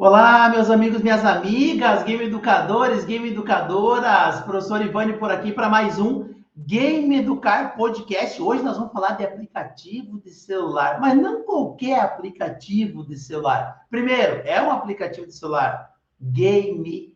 Olá, meus amigos, minhas amigas, game educadores, game educadoras, professor Ivani por aqui para mais um Game Educar Podcast. Hoje nós vamos falar de aplicativo de celular, mas não qualquer aplicativo de celular. Primeiro, é um aplicativo de celular gamificado.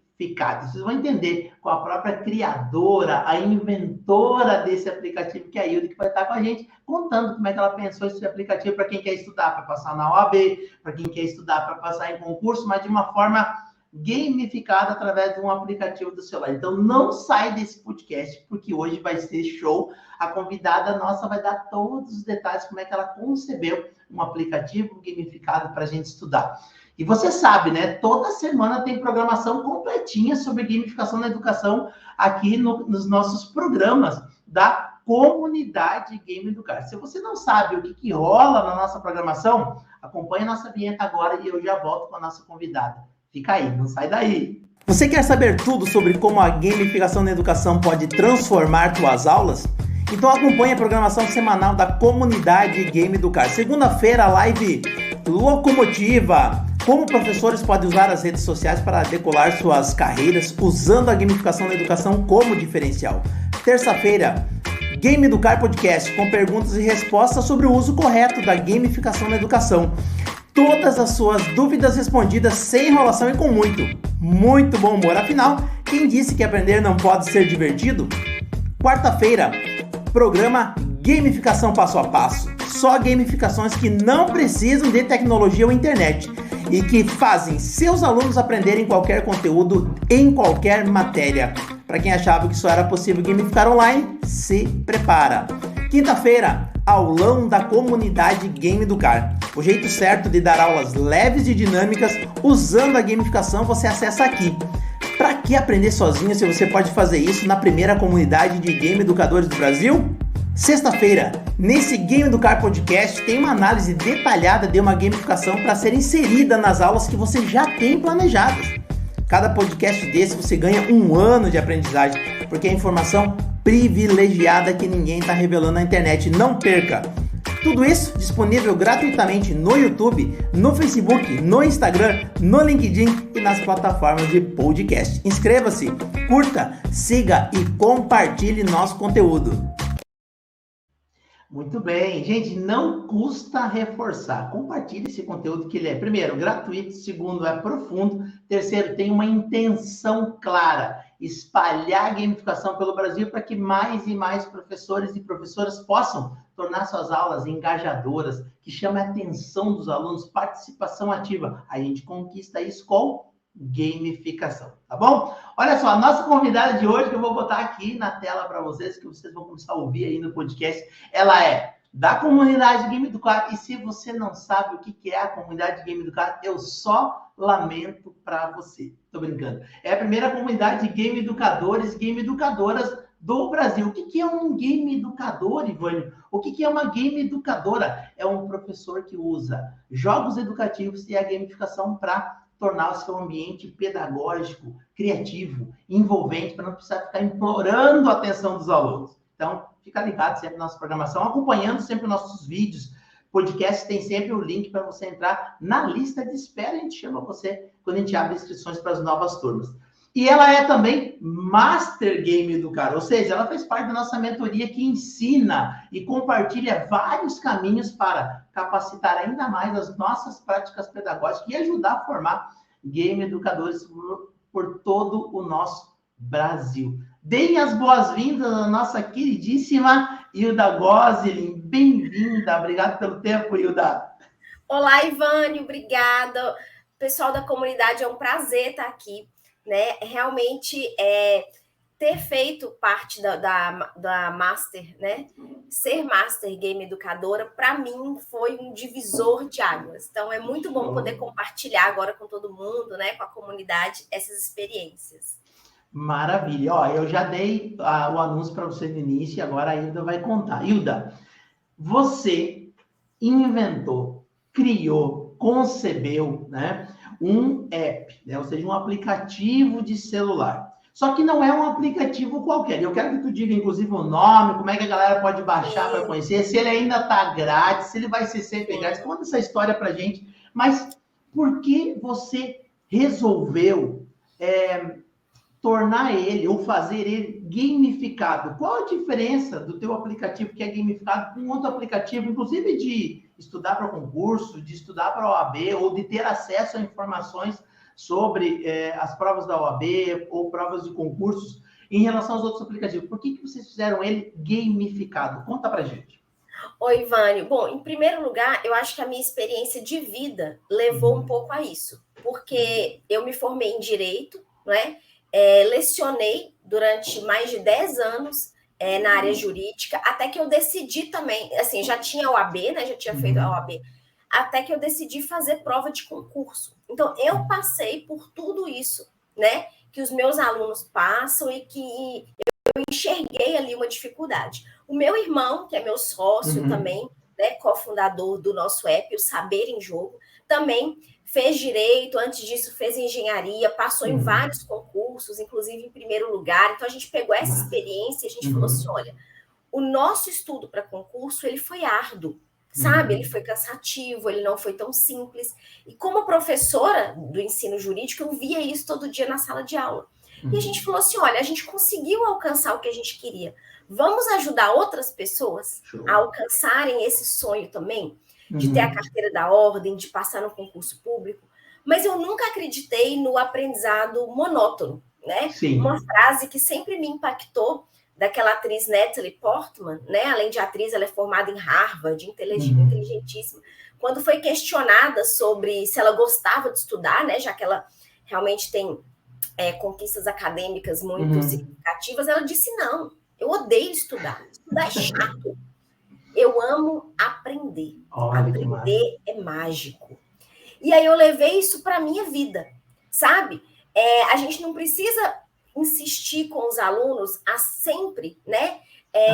Vocês vão entender com a própria criadora, a inventora desse aplicativo, que é a Hilda, que vai estar com a gente, contando como é que ela pensou esse aplicativo para quem quer estudar, para passar na OAB, para quem quer estudar, para passar em concurso, mas de uma forma gamificada através de um aplicativo do celular. Então, não sai desse podcast, porque hoje vai ser show. A convidada nossa vai dar todos os detalhes, como é que ela concebeu um aplicativo gamificado para a gente estudar. E você sabe, né? Toda semana tem programação completinha sobre gamificação na educação aqui nos nossos programas da comunidade Game Educar. Se você não sabe o que rola na nossa programação, acompanhe a nossa vinheta agora e eu já volto com a nossa convidada. Fica aí, não sai daí. Você quer saber tudo sobre como a gamificação na educação pode transformar suas aulas? Então acompanhe a programação semanal da comunidade Game Educar. Segunda-feira, live locomotiva. Como professores podem usar as redes sociais para decolar suas carreiras usando a gamificação na educação como diferencial. Terça-feira, Game Educar Podcast, com perguntas e respostas sobre o uso correto da gamificação na educação. Todas as suas dúvidas respondidas sem enrolação e com muito bom humor. Afinal, quem disse que aprender não pode ser divertido? Quarta-feira, programa Gamificação Passo a Passo. Só gamificações que não precisam de tecnologia ou internet e que fazem seus alunos aprenderem qualquer conteúdo em qualquer matéria. Para quem achava que só era possível gamificar online, se prepara. Quinta-feira, aulão da comunidade Game Educar. O jeito certo de dar aulas leves e dinâmicas usando a gamificação você acessa aqui. Para que aprender sozinho se você pode fazer isso na primeira comunidade de game educadores do Brasil? Sexta-feira, nesse Game Educar Podcast, tem uma análise detalhada de uma gamificação para ser inserida nas aulas que você já tem planejadas. Cada podcast desse você ganha 1 ano de aprendizagem, porque é informação privilegiada que ninguém está revelando na internet. Não perca! Tudo isso disponível gratuitamente no YouTube, no Facebook, no Instagram, no LinkedIn e nas plataformas de podcast. Inscreva-se, curta, siga e compartilhe nosso conteúdo. Muito bem, gente, não custa reforçar. Compartilhe esse conteúdo que ele é, primeiro, gratuito, segundo, é profundo, terceiro, tem uma intenção clara, espalhar a gamificação pelo Brasil para que mais e mais professores e professoras possam tornar suas aulas engajadoras, que chamem a atenção dos alunos, participação ativa. A gente conquista isso com gamificação, tá bom? Olha só, a nossa convidada de hoje, que eu vou botar aqui na tela para vocês, que vocês vão começar a ouvir aí no podcast, ela é da comunidade Game Educar, e se você não sabe o que é a comunidade Game Educar, eu só lamento para você. Tô brincando. É a primeira comunidade de game educadores, game educadoras do Brasil. O que é um game educador, Ivânio? O que é uma game educadora? É um professor que usa jogos educativos e a gamificação para tornar o seu ambiente pedagógico, criativo, envolvente, para não precisar ficar implorando a atenção dos alunos. Então, fica ligado sempre na nossa programação, acompanhando sempre nossos vídeos. Podcast tem sempre o link para você entrar na lista de espera. A gente chama você quando a gente abre inscrições para as novas turmas. E ela é também Master Game Educar, ou seja, ela faz parte da nossa mentoria que ensina e compartilha vários caminhos para capacitar ainda mais as nossas práticas pedagógicas e ajudar a formar game educadores por todo o nosso Brasil. Deem as boas-vindas à nossa queridíssima Hilda Gozelin. Bem-vinda, obrigado pelo tempo, Hilda. Olá, Ivânio, obrigada. Pessoal da comunidade, é um prazer estar aqui. Né? Realmente ter feito parte da Master, né? Ser Master Game Educadora, para mim, foi um divisor de águas. Então, é muito bom poder compartilhar agora com todo mundo, né? Com a comunidade, essas experiências. Maravilha. Ó, eu já dei o anúncio para você no início e agora a Hilda vai contar. Hilda, você inventou, criou, concebeu, né? Um app, né? Ou seja, um aplicativo de celular. Só que não é um aplicativo qualquer. Eu quero que tu diga, inclusive, o nome, como é que a galera pode baixar para conhecer, se ele ainda está grátis, se ele vai ser sempre grátis. Conta essa história para gente. Mas por que você resolveu tornar ele, ou fazer ele gamificado. Qual a diferença do teu aplicativo que é gamificado com outro aplicativo, inclusive de estudar para concurso, de estudar para a OAB, ou de ter acesso a informações sobre as provas da OAB ou provas de concursos em relação aos outros aplicativos? Por que vocês fizeram ele gamificado? Conta pra gente. Oi, Vânio. Bom, em primeiro lugar, eu acho que a minha experiência de vida levou um pouco a isso, porque eu me formei em Direito, né? Lecionei durante mais de 10 anos na área jurídica, até que eu decidi também, assim, já tinha a OAB, né? Já tinha feito a OAB, até que eu decidi fazer prova de concurso. Então, eu passei por tudo isso, né? Que os meus alunos passam e que eu enxerguei ali uma dificuldade. O meu irmão, que é meu sócio também, né, cofundador do nosso app, o Saber em Jogo, também fez direito, antes disso fez engenharia, passou em vários concursos, inclusive em primeiro lugar. Então a gente pegou essa experiência e a gente falou assim, olha, o nosso estudo para concurso, ele foi árduo, sabe? Ele foi cansativo, ele não foi tão simples. E como professora do ensino jurídico, eu via isso todo dia na sala de aula. E a gente falou assim, olha, a gente conseguiu alcançar o que a gente queria. Vamos ajudar outras pessoas a alcançarem esse sonho também, de ter a carteira da ordem, de passar no concurso público. Mas eu nunca acreditei no aprendizado monótono, né? Sim. Uma frase que sempre me impactou, daquela atriz Natalie Portman, né? Além de atriz, ela é formada em Harvard, inteligentíssima. Quando foi questionada sobre se ela gostava de estudar, né? Já que ela realmente tem conquistas acadêmicas muito significativas, ela disse, não, eu odeio estudar. Estudar é chato. Eu amo aprender. Olha, aprender é mágico. E aí eu levei isso para a minha vida, sabe? A gente não precisa insistir com os alunos a sempre, né,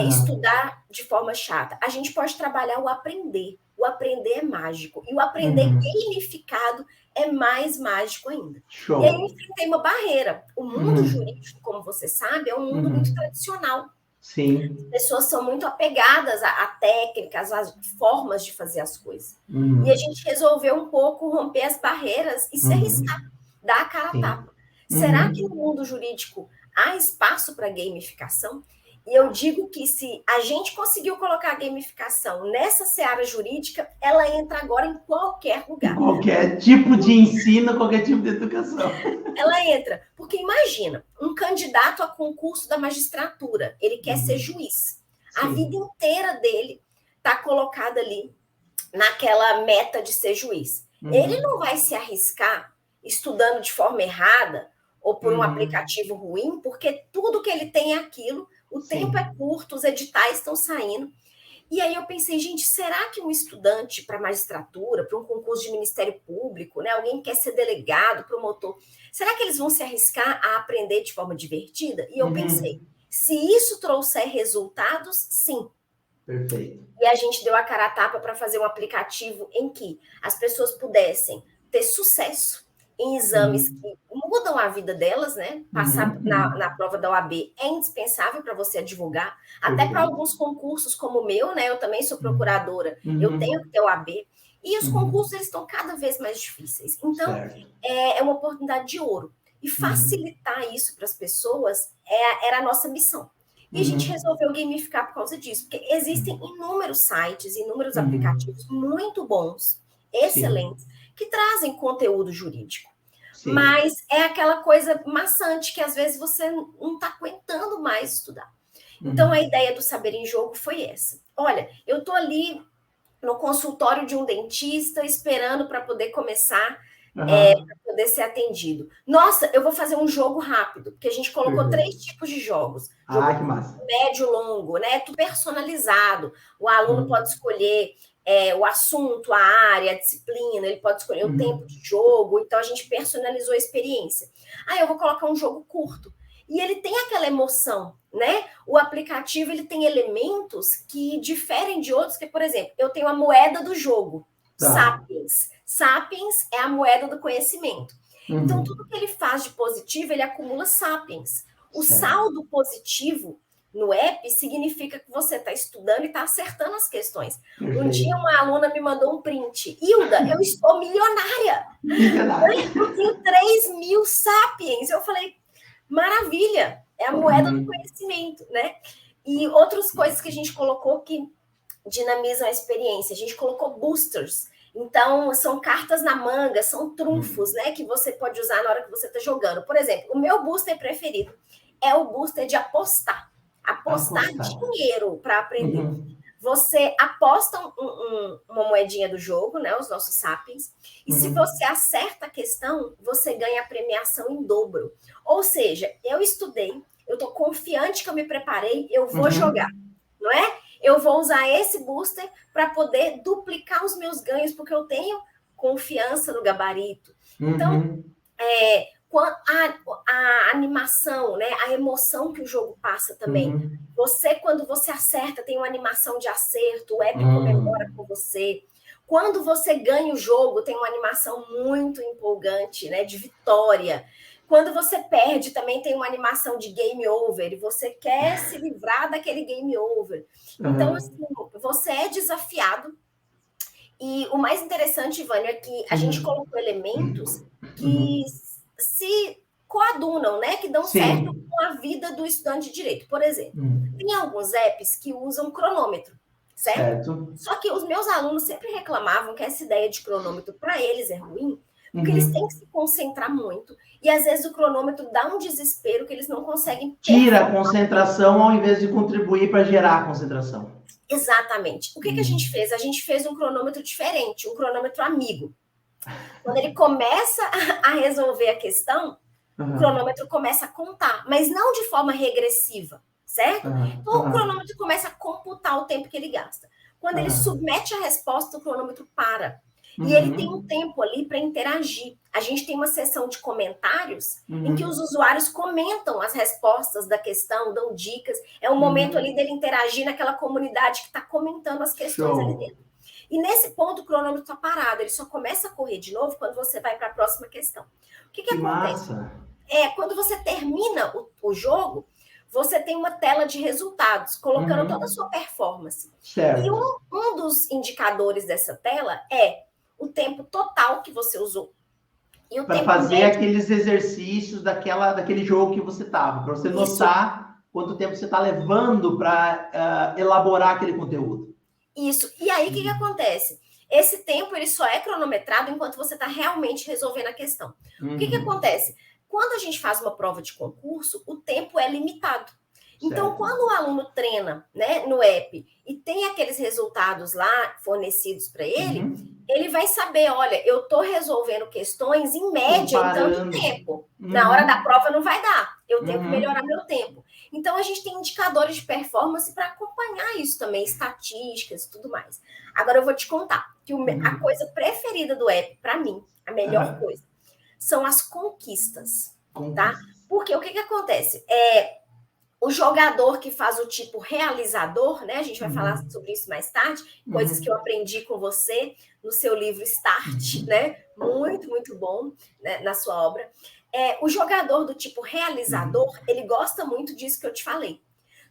estudar de forma chata. A gente pode trabalhar o aprender. O aprender é mágico. E o aprender gamificado é mais mágico ainda. Show. E aí eu enfrentei uma barreira. O mundo jurídico, como você sabe, é um mundo muito tradicional. Sim. As pessoas são muito apegadas a técnicas, às formas de fazer as coisas. E a gente resolveu um pouco romper as barreiras e se arriscar, dar a cara a tapa. Será que no mundo jurídico há espaço para gamificação? E eu digo que se a gente conseguiu colocar a gamificação nessa seara jurídica, ela entra agora em qualquer lugar. Em qualquer tipo de ensino, qualquer tipo de educação. Ela entra. Porque imagina, um candidato a concurso da magistratura, ele quer ser juiz. A vida inteira dele está colocada ali naquela meta de ser juiz. Ele não vai se arriscar estudando de forma errada ou por um aplicativo ruim, porque tudo que ele tem é aquilo, o tempo é curto, os editais estão saindo. E aí eu pensei, gente, será que um estudante para magistratura, para um concurso de Ministério Público, né, alguém que quer ser delegado, promotor, será que eles vão se arriscar a aprender de forma divertida? E eu pensei, se isso trouxer resultados, sim. Perfeito. E a gente deu a cara a tapa para fazer um aplicativo em que as pessoas pudessem ter sucesso em exames que mudam a vida delas, né? Passar na prova da OAB é indispensável para você advogar, até para alguns concursos como o meu, né? Eu também sou procuradora, eu tenho que ter OAB. E os concursos, eles estão cada vez mais difíceis. Então, é uma oportunidade de ouro. E facilitar isso para as pessoas era a nossa missão. E a gente resolveu gamificar por causa disso, porque existem inúmeros sites, inúmeros aplicativos muito bons, excelentes, que trazem conteúdo jurídico. Sim. Mas é aquela coisa maçante que às vezes você não está aguentando mais estudar. Então a ideia do Saber em Jogo foi essa. Olha, eu estou ali no consultório de um dentista esperando para poder começar, para poder ser atendido. Nossa, eu vou fazer um jogo rápido, porque a gente colocou 3 tipos de jogos. Jogo que massa. Médio, longo, né? Tudo personalizado. O aluno pode escolher o assunto, a área, a disciplina, ele pode escolher o tempo de jogo, então a gente personalizou a experiência. Eu vou colocar um jogo curto. E ele tem aquela emoção, né? O aplicativo, ele tem elementos que diferem de outros, que, por exemplo, eu tenho a moeda do jogo, Sapiens. Sapiens é a moeda do conhecimento. Então, tudo que ele faz de positivo, ele acumula Sapiens. O saldo positivo no app, significa que você está estudando e está acertando as questões. Perfeito. Um dia uma aluna me mandou um print. Hilda, eu estou milionária. Eu tenho 3.000 sapiens. Eu falei, maravilha, é a moeda do conhecimento, né? E outras coisas que a gente colocou que dinamizam a experiência. A gente colocou boosters. Então, são cartas na manga, são trunfos, né? Que você pode usar na hora que você está jogando. Por exemplo, o meu booster preferido é o booster de apostar. Apostar dinheiro para aprender. Você aposta uma moedinha do jogo, né? Os nossos sapiens. E se você acerta a questão, você ganha a premiação em dobro. Ou seja, eu estudei, eu estou confiante que eu me preparei, eu vou jogar, não é? Eu vou usar esse booster para poder duplicar os meus ganhos, porque eu tenho confiança no gabarito. Então, a animação, né? A emoção que o jogo passa também. Você, quando você acerta, tem uma animação de acerto, o app comemora com você. Quando você ganha o jogo, tem uma animação muito empolgante, né? De vitória. Quando você perde, também tem uma animação de game over, e você quer se livrar daquele game over. Então, assim, você é desafiado. E o mais interessante, Ivânio, é que a gente colocou elementos que se coadunam, né? Que dão certo com a vida do estudante de direito. Por exemplo, tem alguns apps que usam cronômetro, certo? Só que os meus alunos sempre reclamavam que essa ideia de cronômetro para eles é ruim, porque eles têm que se concentrar muito. E às vezes o cronômetro dá um desespero que eles não conseguem... Tira a concentração ao invés de contribuir para gerar a concentração. Exatamente. O que a gente fez? A gente fez um cronômetro diferente, um cronômetro amigo. Quando ele começa a resolver a questão, o cronômetro começa a contar, mas não de forma regressiva, certo? Então, o cronômetro começa a computar o tempo que ele gasta. Quando ele submete a resposta, o cronômetro para. E ele tem um tempo ali para interagir. A gente tem uma seção de comentários em que os usuários comentam as respostas da questão, dão dicas. É um momento ali dele interagir naquela comunidade que está comentando as questões ali dentro. E nesse ponto o cronômetro está parado. Ele só começa a correr de novo quando você vai para a próxima questão. O que acontece? Quando você termina o jogo, você tem uma tela de resultados, colocando toda a sua performance. Certo. E um dos indicadores dessa tela é o tempo total que você usou. Para fazer aqueles exercícios daquele jogo que você estava, para você notar quanto tempo você está levando para elaborar aquele conteúdo. Isso. E aí, o que acontece? Esse tempo, ele só é cronometrado enquanto você está realmente resolvendo a questão. O que acontece? Quando a gente faz uma prova de concurso, o tempo é limitado. Então, quando o aluno treina, né, no app e tem aqueles resultados lá fornecidos para ele, ele vai saber, olha, eu estou resolvendo questões em média em tanto tempo. Na hora da prova não vai dar. Eu tenho que melhorar meu tempo. Então, a gente tem indicadores de performance para acompanhar isso também, estatísticas e tudo mais. Agora, eu vou te contar que a coisa preferida do app, para mim, a melhor coisa, são as conquistas, tá? Porque o que acontece? O jogador que faz o tipo realizador, né? A gente vai falar sobre isso mais tarde, coisas que eu aprendi com você no seu livro Start, né? Muito, muito bom, né? Na sua obra. O jogador do tipo realizador, ele gosta muito disso que eu te falei.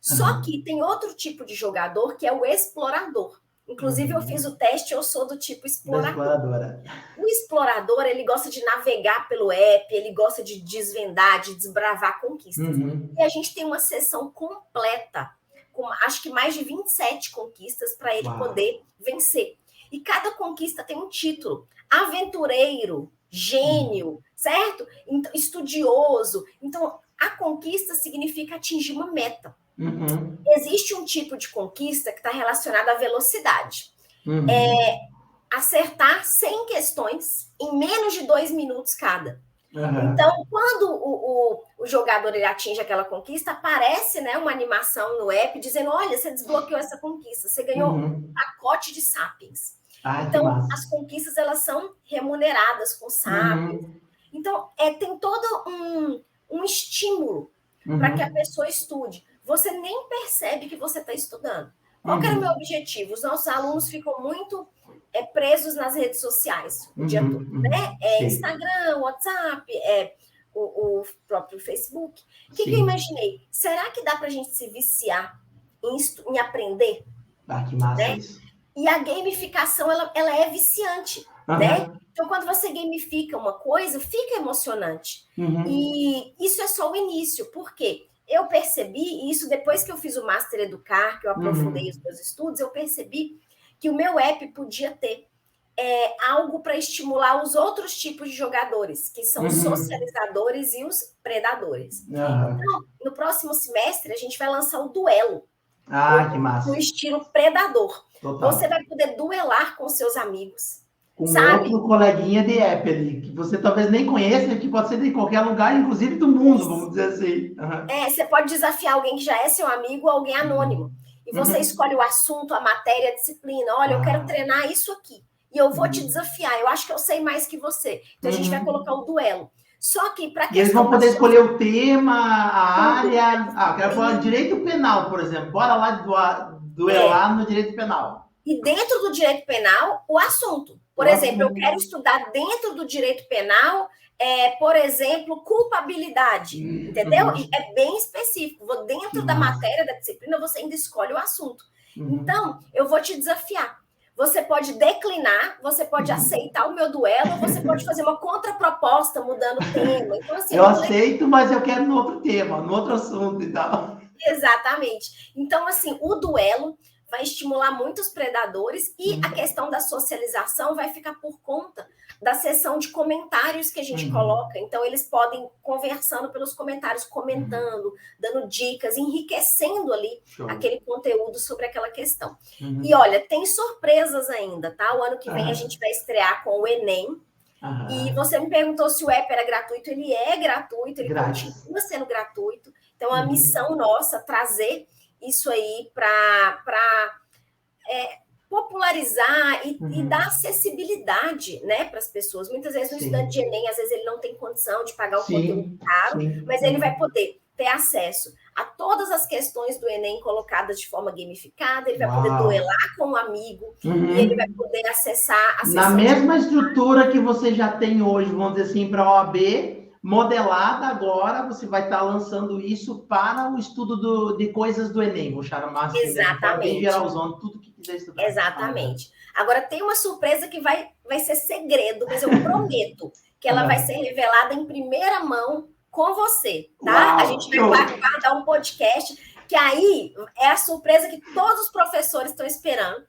Só que tem outro tipo de jogador que é o explorador. Inclusive, eu fiz o teste, eu sou do tipo explorador. O explorador, ele gosta de navegar pelo app, ele gosta de desvendar, de desbravar conquistas. E a gente tem uma sessão completa, com acho que mais de 27 conquistas para ele poder vencer. E cada conquista tem um título. Aventureiro, gênio, certo? Então, estudioso. Então, a conquista significa atingir uma meta. Existe um tipo de conquista que está relacionado à velocidade. Acertar 100 questões em menos de 2 minutos cada. Então, quando o jogador ele atinge aquela conquista, aparece, né, uma animação no app dizendo, olha, você desbloqueou essa conquista, você ganhou um pacote de sapiens. Então, as conquistas, elas são remuneradas com sapiens. Então, tem todo um estímulo para que a pessoa estude. Você nem percebe que você está estudando. Qual que era o meu objetivo? Os nossos alunos ficam muito presos nas redes sociais o dia todo, né? Instagram, WhatsApp, o próprio Facebook. O que eu imaginei? Será que dá para a gente se viciar em aprender? Que massa, né? isso. E a gamificação, ela é viciante, né? Então, quando você gamifica uma coisa, fica emocionante. E isso é só o início. Por quê? Eu percebi, isso depois que eu fiz o Master Educar, que eu aprofundei os meus estudos, eu percebi que o meu app podia ter algo para estimular os outros tipos de jogadores, que são os socializadores e os predadores. Então, no próximo semestre, a gente vai lançar o duelo. Que massa. No estilo predador. Total. Você vai poder duelar com seus amigos. Com outro coleguinha de app ali, que você talvez nem conheça, que pode ser de qualquer lugar, inclusive do mundo, vamos dizer assim. Você pode desafiar alguém que já é seu amigo ou alguém anônimo. E você escolhe o assunto, a matéria, a disciplina. Olha, eu quero treinar isso aqui. E eu vou te desafiar. Eu acho que eu sei mais que você. Então, a gente vai colocar o duelo. Só que para eles vão poder escolher o tema, a área. Eu quero falar de direito penal, por exemplo. Bora lá duelar no direito penal. E dentro do direito penal, o assunto. Por exemplo, eu quero estudar dentro do direito penal, por exemplo, culpabilidade. Entendeu? É bem específico. Vou dentro da matéria, da disciplina, você ainda escolhe o assunto. Então, eu vou te desafiar. Você pode declinar, você pode aceitar o meu duelo, você pode fazer uma contraproposta mudando o tema. Então, assim, eu aceito, mas eu quero no outro tema, no outro assunto e tal. Exatamente. Então, assim, o duelo vai estimular muitos predadores e a questão da socialização vai ficar por conta da seção de comentários que a gente coloca. Então, eles podem conversando pelos comentários, comentando, dando dicas, enriquecendo ali aquele conteúdo sobre aquela questão. E olha, tem surpresas ainda, tá? O ano que vem a gente vai estrear com o Enem. E você me perguntou se o app era gratuito. Ele é gratuito, ele continua sendo gratuito. Então, a missão nossa é trazer isso aí para popularizar e dar acessibilidade, né, para as pessoas. Muitas vezes o estudante de Enem, às vezes ele não tem condição de pagar o conteúdo caro, mas ele vai poder ter acesso a todas as questões do Enem colocadas de forma gamificada, ele vai poder duelar com um amigo e ele vai poder acessar a na mesma estrutura que você já tem hoje, vamos dizer assim, para a OAB, modelada agora, você vai estar lançando isso para o estudo de coisas do Enem, vou chamar assim, exatamente. Bem geralzão, tudo que quiser estudar. Exatamente. Agora, tem uma surpresa que vai ser segredo, mas eu prometo que ela vai ser revelada em primeira mão com você, tá? A gente vai guardar um podcast, que aí é a surpresa que todos os professores estão esperando.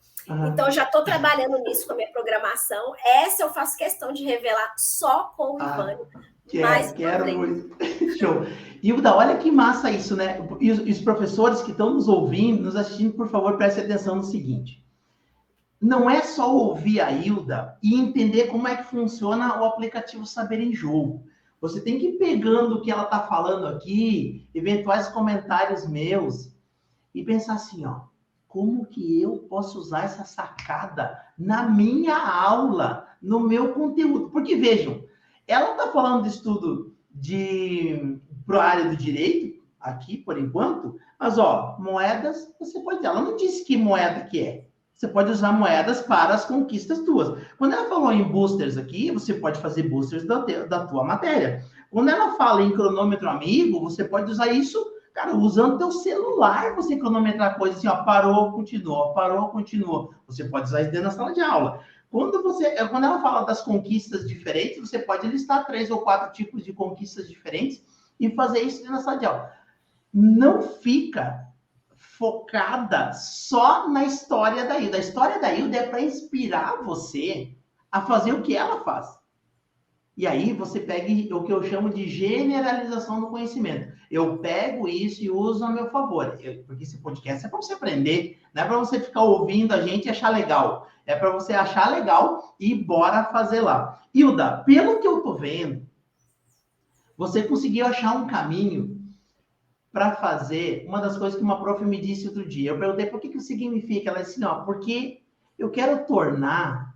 Então, eu já estou trabalhando nisso com a minha programação. Essa eu faço questão de revelar só com o Ivânio. Quero muito. Show. Hilda, olha que massa isso, né? E os professores que estão nos ouvindo, nos assistindo, por favor, prestem atenção no seguinte. Não é só ouvir a Hilda e entender como é que funciona o aplicativo Saber em Jogo. Você tem que ir pegando o que ela está falando aqui, eventuais comentários meus, e pensar assim, como que eu posso usar essa sacada na minha aula, no meu conteúdo? Porque, vejam, ela está falando de estudo para a área do direito, aqui, por enquanto, mas, moedas, você pode... Ela não disse que moeda que é. Você pode usar moedas para as conquistas tuas. Quando ela falou em boosters aqui, você pode fazer boosters da tua matéria. Quando ela fala em cronômetro amigo, você pode usar isso, cara, usando teu celular, você cronometrar coisas assim, parou, continua. Você pode usar isso dentro da sala de aula. Quando ela fala das conquistas diferentes, você pode listar 3 ou 4 tipos de conquistas diferentes e fazer isso dentro da sala de aula. Não fica focada só na história da Hilda. A história da Hilda é para inspirar você a fazer o que ela faz. E aí você pega o que eu chamo de generalização do conhecimento. Eu pego isso e uso a meu favor. Porque esse podcast é para você aprender, não é para você ficar ouvindo a gente e achar legal. É para você achar legal e bora fazer lá. Hilda, pelo que eu tô vendo, você conseguiu achar um caminho para fazer uma das coisas que uma prof me disse outro dia. Eu perguntei por que significa. Ela disse, porque eu quero tornar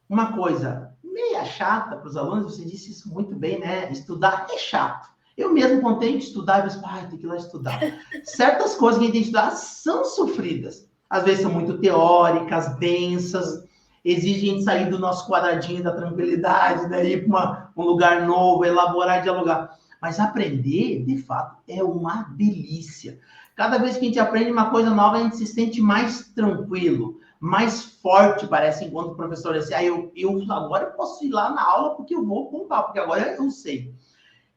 uma coisa meia chata para os alunos. Você disse isso muito bem, né? Estudar é chato. Eu mesmo, quando tenho que estudar, eu disse, tem que ir lá estudar. Certas coisas que a gente tem que estudar são sofridas. Às vezes são muito teóricas, densas. exige a gente sair do nosso quadradinho da tranquilidade, né? Ir para um lugar novo, elaborar, dialogar. Mas aprender, de fato, é uma delícia. Cada vez que a gente aprende uma coisa nova, a gente se sente mais tranquilo, mais forte, parece, enquanto professor. Assim, agora eu posso ir lá na aula porque eu vou contar, porque agora eu sei.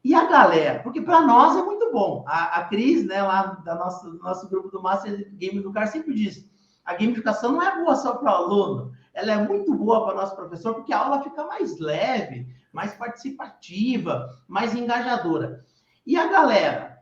E a galera, porque para nós é muito bom. A Cris, né, lá do nosso grupo do Master Game Educar, sempre diz, a gamificação não é boa só para o aluno, ela é muito boa para o nosso professor, porque a aula fica mais leve, mais participativa, mais engajadora. E a galera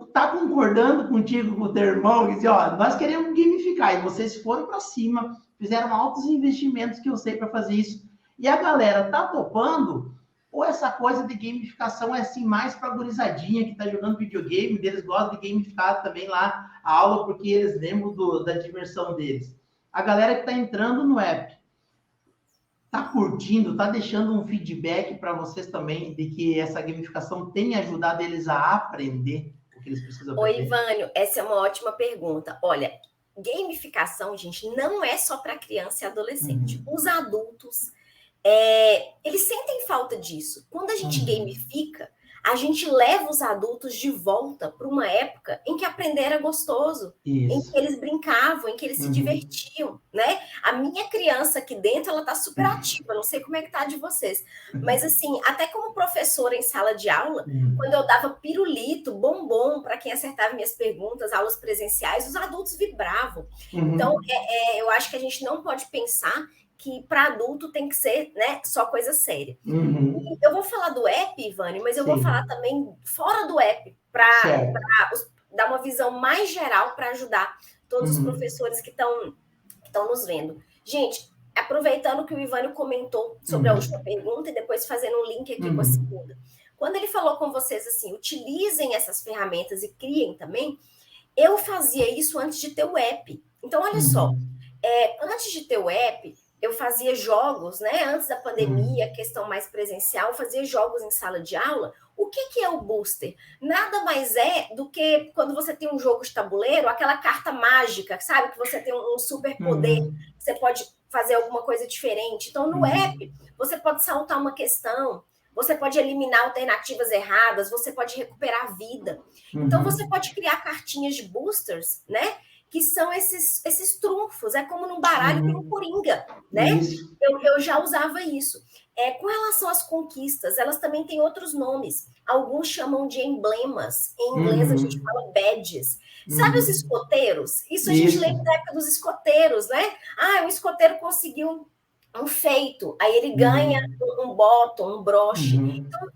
está concordando contigo, com o teu irmão, e diz, ó, nós queremos gamificar, e vocês foram para cima, fizeram altos investimentos que eu sei para fazer isso, e a galera está topando, ou essa coisa de gamificação é assim mais para a gurizadinha que está jogando videogame, eles gostam de gamificar também lá a aula, porque eles lembram da diversão deles. A galera que está entrando no app, está curtindo, está deixando um feedback para vocês também de que essa gamificação tem ajudado eles a aprender o que eles precisam aprender? Oi, Ivânio, essa é uma ótima pergunta. Olha, gamificação, gente, não é só para criança e adolescente. Os adultos, eles sentem falta disso. Quando a gente gamifica, a gente leva os adultos de volta para uma época em que aprender era gostoso, em que eles brincavam, em que eles se divertiam, né? A minha criança aqui dentro, ela tá super ativa, não sei como é que tá de vocês, mas assim, até como professora em sala de aula, quando eu dava pirulito, bombom para quem acertava minhas perguntas, aulas presenciais, os adultos vibravam. Então, eu acho que a gente não pode pensar que para adulto tem que ser, né, só coisa séria. Eu vou falar do app, Ivânio, mas eu vou falar também fora do app, para dar uma visão mais geral para ajudar todos os professores que estão nos vendo. Gente, aproveitando que o Ivânio comentou sobre a última pergunta e depois fazendo um link aqui com a segunda. Quando ele falou com vocês assim, utilizem essas ferramentas e criem também, eu fazia isso antes de ter o app. Então, olha só, antes de ter o app, eu fazia jogos, né? Antes da pandemia, questão mais presencial, eu fazia jogos em sala de aula. O que é o booster? Nada mais é do que quando você tem um jogo de tabuleiro, aquela carta mágica, sabe? Que você tem um super poder, você pode fazer alguma coisa diferente. Então, no app, você pode saltar uma questão, você pode eliminar alternativas erradas, você pode recuperar a vida. Então, você pode criar cartinhas de boosters, né? Que são esses trunfos, é como num baralho tem um coringa, né? Eu já usava isso. Com relação às conquistas, elas também têm outros nomes. Alguns chamam de emblemas. Em inglês, a gente fala badges. Sabe os escoteiros? Isso a gente lembra da época dos escoteiros, né? O escoteiro conseguiu um feito, aí ele ganha um bottom, um broche. Então,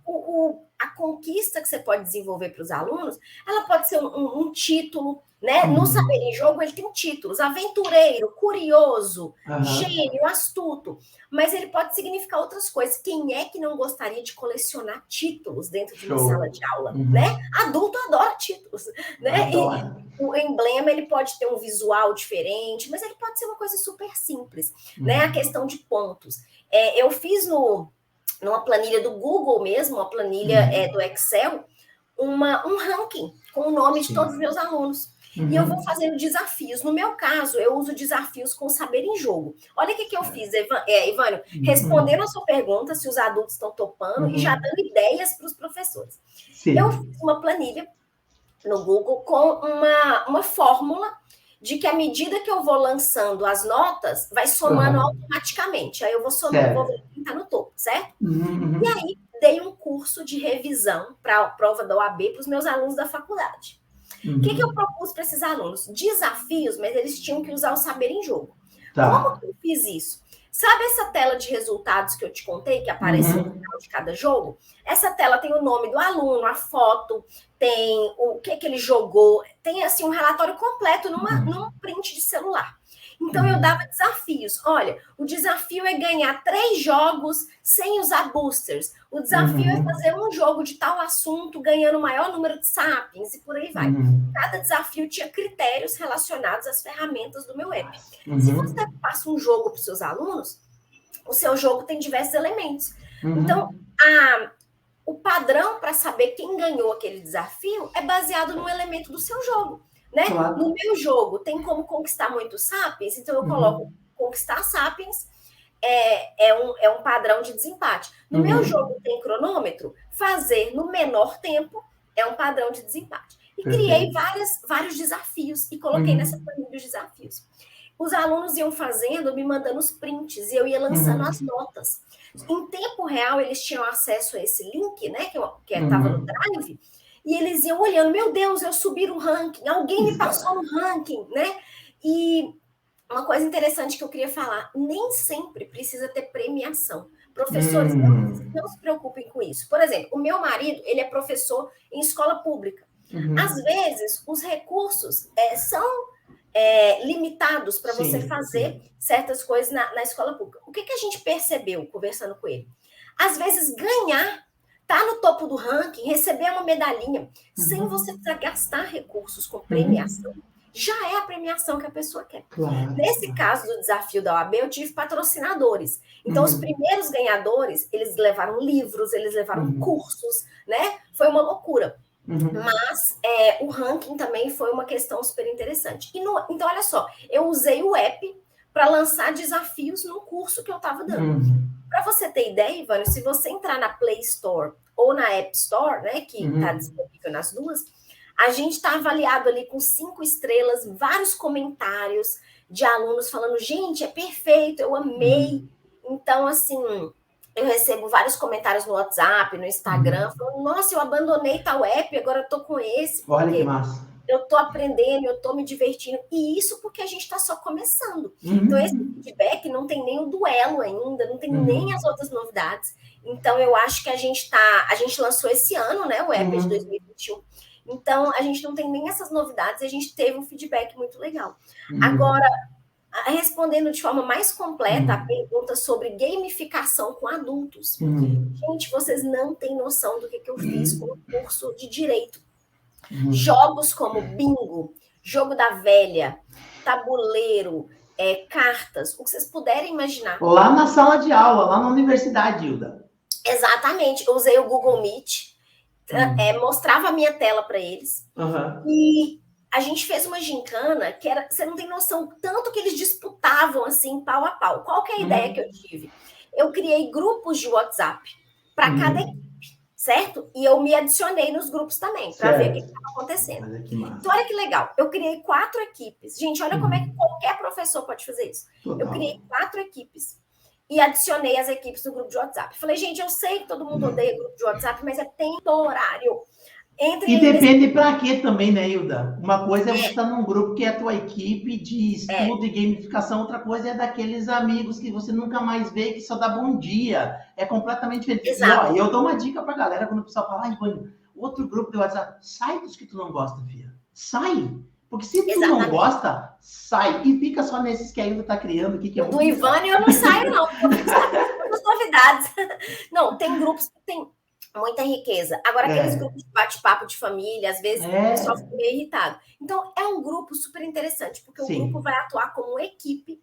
a conquista que você pode desenvolver para os alunos, ela pode ser um título, né? No Saber em Jogo, ele tem títulos: aventureiro, curioso, gênio, astuto. Mas ele pode significar outras coisas. Quem é que não gostaria de colecionar títulos dentro de uma sala de aula, né? Adulto adora títulos, né? E o emblema, ele pode ter um visual diferente, mas ele pode ser uma coisa super simples, né? A questão de pontos. Eu fiz numa planilha do Google mesmo, uma planilha do Excel, um ranking com o nome de todos os meus alunos. E eu vou fazendo desafios. No meu caso, eu uso desafios com Saber em Jogo. Olha o que eu fiz, Ivânio, respondendo a sua pergunta, se os adultos estão topando, e já dando ideias para os professores. Eu fiz uma planilha no Google com uma fórmula de que à medida que eu vou lançando as notas, vai somando automaticamente. Aí eu vou somando, vou ver quem está no topo, certo? E aí, dei um curso de revisão para a prova da OAB para os meus alunos da faculdade. O que eu propus para esses alunos? Desafios, mas eles tinham que usar o Saber em Jogo. Como que eu fiz isso? Sabe essa tela de resultados que eu te contei, que aparece no final de cada jogo? Essa tela tem o nome do aluno, a foto, tem o que ele jogou, tem assim um relatório completo num print de celular. Então, eu dava desafios. Olha, o desafio é ganhar 3 jogos sem usar boosters. O desafio é fazer um jogo de tal assunto ganhando o maior número de sapiens e por aí vai. Cada desafio tinha critérios relacionados às ferramentas do meu app. Se você passa um jogo para os seus alunos, o seu jogo tem diversos elementos. Então, o padrão para saber quem ganhou aquele desafio é baseado no elemento do seu jogo. Né? Claro. No meu jogo, tem como conquistar muitos sapiens, então eu coloco conquistar Sapiens é um padrão de desempate. No meu jogo tem cronômetro, fazer no menor tempo é um padrão de desempate. E criei vários desafios e coloquei nessa planilha os desafios. Os alunos iam fazendo, me mandando os prints, e eu ia lançando as notas. Em tempo real, eles tinham acesso a esse link, né, que estava no Drive, e eles iam olhando, meu Deus, eu subi no ranking, alguém me passou no ranking, né? E uma coisa interessante que eu queria falar, nem sempre precisa ter premiação. Professores, não se preocupem com isso. Por exemplo, o meu marido, ele é professor em escola pública. Às vezes, os recursos são limitados para você fazer certas coisas na escola pública. O que a gente percebeu conversando com ele? Às vezes, ganhar, tá no topo do ranking, receber uma medalhinha, sem você precisar gastar recursos com premiação, já é a premiação que a pessoa quer. Claro. Nesse caso do desafio da OAB, eu tive patrocinadores. Então, os primeiros ganhadores, eles levaram livros, eles levaram cursos, né? Foi uma loucura. Mas o ranking também foi uma questão super interessante. Então, olha só, eu usei o app para lançar desafios no curso que eu estava dando. Para você ter ideia, Ivânio, se você entrar na Play Store ou na App Store, né, que está disponível nas duas, a gente está avaliado ali com 5 estrelas, vários comentários de alunos falando, gente, é perfeito, eu amei. Então, assim, eu recebo vários comentários no WhatsApp, no Instagram, falando, nossa, eu abandonei tal app, agora eu tô com esse. Olha que massa. Eu tô aprendendo, eu tô me divertindo. E isso porque a gente está só começando. Então, esse feedback não tem nem o duelo ainda, não tem nem as outras novidades. Então, eu acho que a gente lançou esse ano, né, o app de 2021. Então, a gente não tem nem essas novidades, a gente teve um feedback muito legal. Agora, respondendo de forma mais completa a pergunta sobre gamificação com adultos. Gente, vocês não têm noção do que eu fiz com o curso de Direito. Jogos como bingo, jogo da velha, tabuleiro, cartas, o que vocês puderem imaginar. Lá na sala de aula, lá na universidade, Hilda. Exatamente, eu usei o Google Meet, mostrava a minha tela para eles, e a gente fez uma gincana que era, você não tem noção, tanto que eles disputavam assim, pau a pau. Qual que é a ideia que eu tive? Eu criei grupos de WhatsApp para cada equipe, certo? E eu me adicionei nos grupos também, para ver o que estava acontecendo. Então, olha que legal, eu criei 4 equipes. Gente, olha como é que qualquer professor pode fazer isso. Eu criei 4 equipes e adicionei as equipes no grupo de WhatsApp. Falei, gente, eu sei que todo mundo odeia grupo de WhatsApp, mas é temporário. E depende para quê também, né, Hilda? Uma coisa é você estar num grupo que é a tua equipe de estudo e gamificação, outra coisa é daqueles amigos que você nunca mais vê, que só dá bom dia. É completamente diferente. Exato. E ó, eu dou uma dica pra galera quando o pessoal fala, Ivânio, outro grupo de WhatsApp, sai dos que tu não gosta, filha. Sai! Porque se tu não gosta, sai. E fica só nesses que a Hilda tá criando aqui. Que do Ivânio eu não saio, não. Porque eu fico sabendo das novidades. Não, tem grupos que tem muita riqueza. Agora, aqueles grupos de bate-papo de família, às vezes o pessoal fica meio irritado. Então, é um grupo super interessante, porque o grupo vai atuar como equipe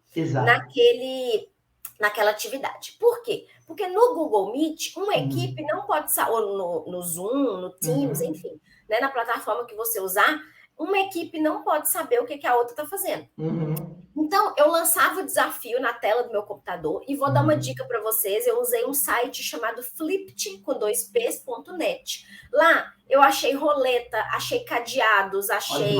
naquela atividade. Por quê? Porque no Google Meet, uma equipe não pode sair, ou no Zoom, no Teams, enfim, né, na plataforma que você usar, uma equipe não pode saber o que a outra está fazendo. Então, eu lançava o desafio na tela do meu computador e vou dar uma dica para vocês. Eu usei um site chamado flipt, com 2ps.net. Lá, eu achei roleta, achei cadeados, achei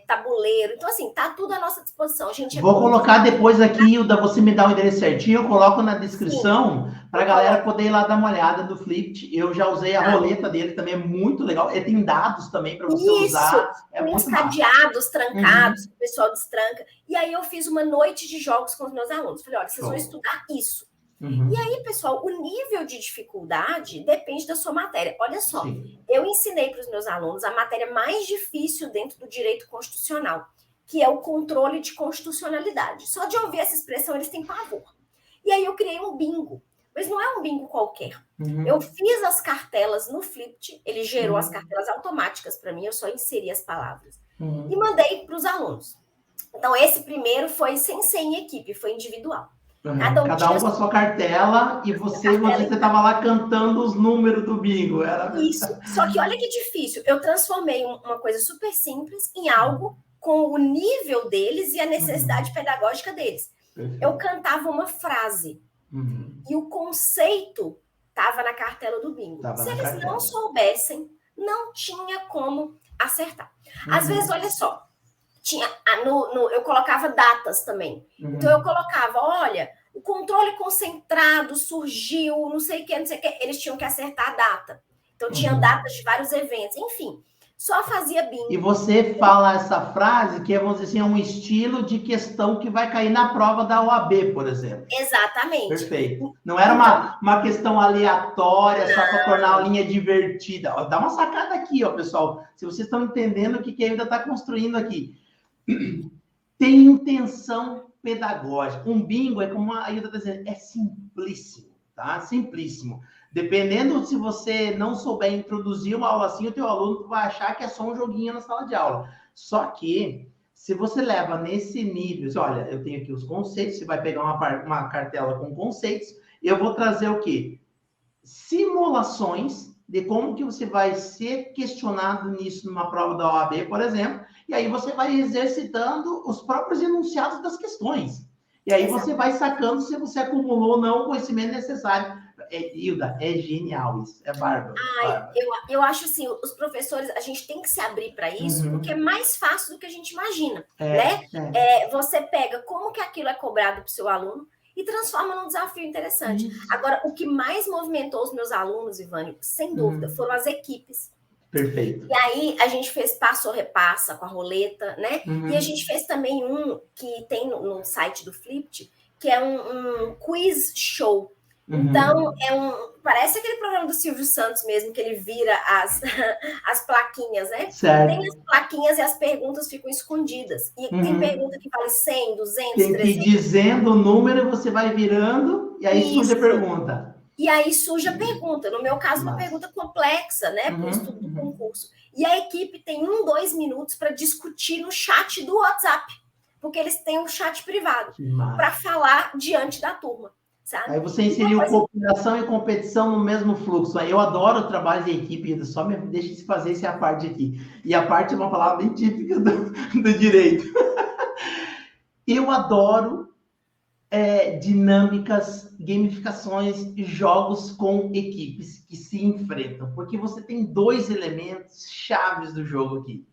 tabuleiro. Então, assim, tá tudo à nossa disposição. Gente, vou colocar depois aqui, Hilda, você me dá o endereço certinho, eu coloco na descrição para a galera poder ir lá dar uma olhada do Flipt. Eu já usei a roleta dele, também é muito legal. Ele tem dados também para você usar. Tem uns cadeados trancados, o pessoal destranca. E aí eu fiz uma noite de jogos com os meus alunos. Falei, olha, vocês vão estudar isso. E aí, pessoal, o nível de dificuldade depende da sua matéria. Olha só, eu ensinei para os meus alunos a matéria mais difícil dentro do direito constitucional, que é o controle de constitucionalidade. Só de ouvir essa expressão, eles têm pavor. E aí eu criei um bingo, mas não é um bingo qualquer. Eu fiz as cartelas no Flipt, ele gerou as cartelas automáticas para mim, eu só inseri as palavras. E mandei para os alunos. Então, esse primeiro foi sem ser em equipe, foi individual. Cada um com a sua cartela e você estava lá cantando os números do bingo. Isso. Só que olha que difícil. Eu transformei uma coisa super simples em algo com o nível deles e a necessidade pedagógica deles. eu cantava uma frase. E o conceito estava na cartela do bingo. Se eles não soubessem, não tinha como acertar. Às vezes, olha só, eu colocava datas também. Então, eu colocava, olha, o controle concentrado surgiu, não sei o que. Eles tinham que acertar a data. Então, tinha datas de vários eventos. Enfim, só fazia bingo. E você fala essa frase que é, vamos dizer assim, um estilo de questão que vai cair na prova da OAB, por exemplo. Exatamente. Perfeito. Não era uma questão aleatória, só para tornar a linha divertida. Ó, dá uma sacada aqui, ó, pessoal. Se vocês estão entendendo o que ainda está construindo aqui. Tem intenção pedagógica. Um bingo é como a Hilda está dizendo, é simplíssimo, tá? Simplíssimo. Dependendo se você não souber introduzir uma aula assim, o teu aluno vai achar que é só um joguinho na sala de aula. Só que, se você leva nesse nível, olha, eu tenho aqui os conceitos, você vai pegar uma cartela com conceitos, eu vou trazer o quê? Simulações de como que você vai ser questionado nisso numa prova da OAB, por exemplo, e aí você vai exercitando os próprios enunciados das questões. E aí você vai sacando se você acumulou ou não o conhecimento necessário. Hilda, é genial isso, é bárbaro. Eu acho assim, os professores, a gente tem que se abrir para isso, porque é mais fácil do que a gente imagina, né? Você pega como que aquilo é cobrado para o seu aluno e transforma num desafio interessante. Agora, o que mais movimentou os meus alunos, Ivânio, sem dúvida, foram as equipes. Perfeito. E aí, a gente fez passo ou repassa com a roleta, né? E a gente fez também um que tem no site do Flipped, que é um quiz show. Então, parece aquele programa do Silvio Santos mesmo, que ele vira as plaquinhas, né? Certo. Tem as plaquinhas e as perguntas ficam escondidas. E tem pergunta que vale 100, 200, tem 300. Tem que ir dizendo o número, você vai virando, e aí surge a pergunta. E aí surge a pergunta. No meu caso, uma pergunta complexa, né? Para o estudo do concurso. E a equipe tem 2 minutos para discutir no chat do WhatsApp. Porque eles têm um chat privado para falar diante da turma. Sabe? Aí você inseriu cooperação e competição no mesmo fluxo. Aí eu adoro o trabalho de equipe, só me deixa de fazer essa parte aqui. E a parte é uma palavra bem típica do direito. Eu adoro dinâmicas, gamificações e jogos com equipes que se enfrentam, porque você tem 2 elementos chaves do jogo aqui.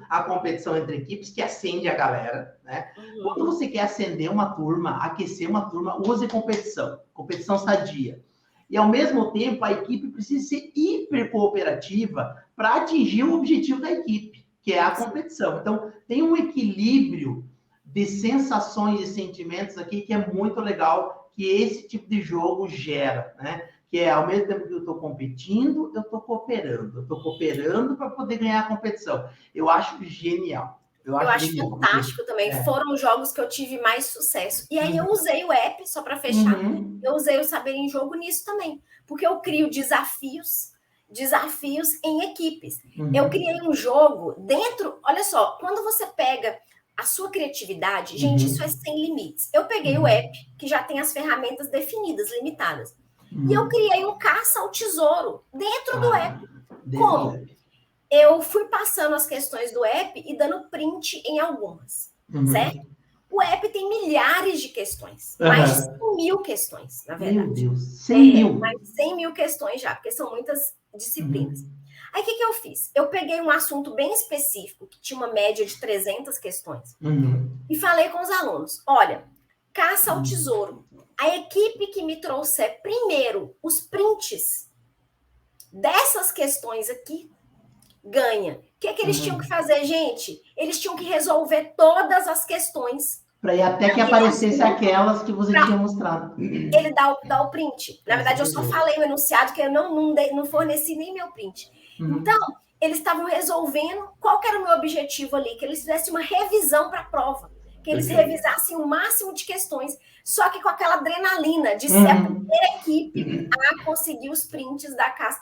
A competição entre equipes, que acende a galera, né? Quando você quer acender uma turma, aquecer uma turma, use competição sadia. E, ao mesmo tempo, a equipe precisa ser hiper cooperativa para atingir o objetivo da equipe, que é a competição. Então, tem um equilíbrio de sensações e sentimentos aqui que é muito legal, que esse tipo de jogo gera, né? Que é, ao mesmo tempo que eu estou competindo, eu estou cooperando. Eu estou cooperando para poder ganhar a competição. Eu acho genial. Eu acho fantástico também. Foram os jogos que eu tive mais sucesso. E aí eu usei o app, só para fechar, eu usei o Saber em Jogo nisso também. Porque eu crio desafios em equipes. Eu criei um jogo dentro... Olha só, quando você pega a sua criatividade, gente, isso é sem limites. Eu peguei o app, que já tem as ferramentas definidas, limitadas. E eu criei um caça ao tesouro dentro do app. Como? Eu fui passando as questões do app e dando print em algumas, certo? O app tem milhares de questões, mais de 100 mil questões, na verdade. Meu Deus, 100 mil? Mais de 100 mil questões já, porque são muitas disciplinas. Aí, o que eu fiz? Eu peguei um assunto bem específico, que tinha uma média de 300 questões, e falei com os alunos, olha, caça ao tesouro. A equipe que me trouxer primeiro os prints dessas questões aqui, ganha. O que eles tinham que fazer, gente? Eles tinham que resolver todas as questões. Para ir até que aparecesse aquelas que você tinha mostrado. Ele dá o print. Na verdade, eu só falei o enunciado, que eu não forneci nem meu print. Então, eles estavam resolvendo qual que era o meu objetivo ali, que eles fizessem uma revisão para a prova, que eles revisassem o máximo de questões, só que com aquela adrenalina de ser a primeira equipe a conseguir os prints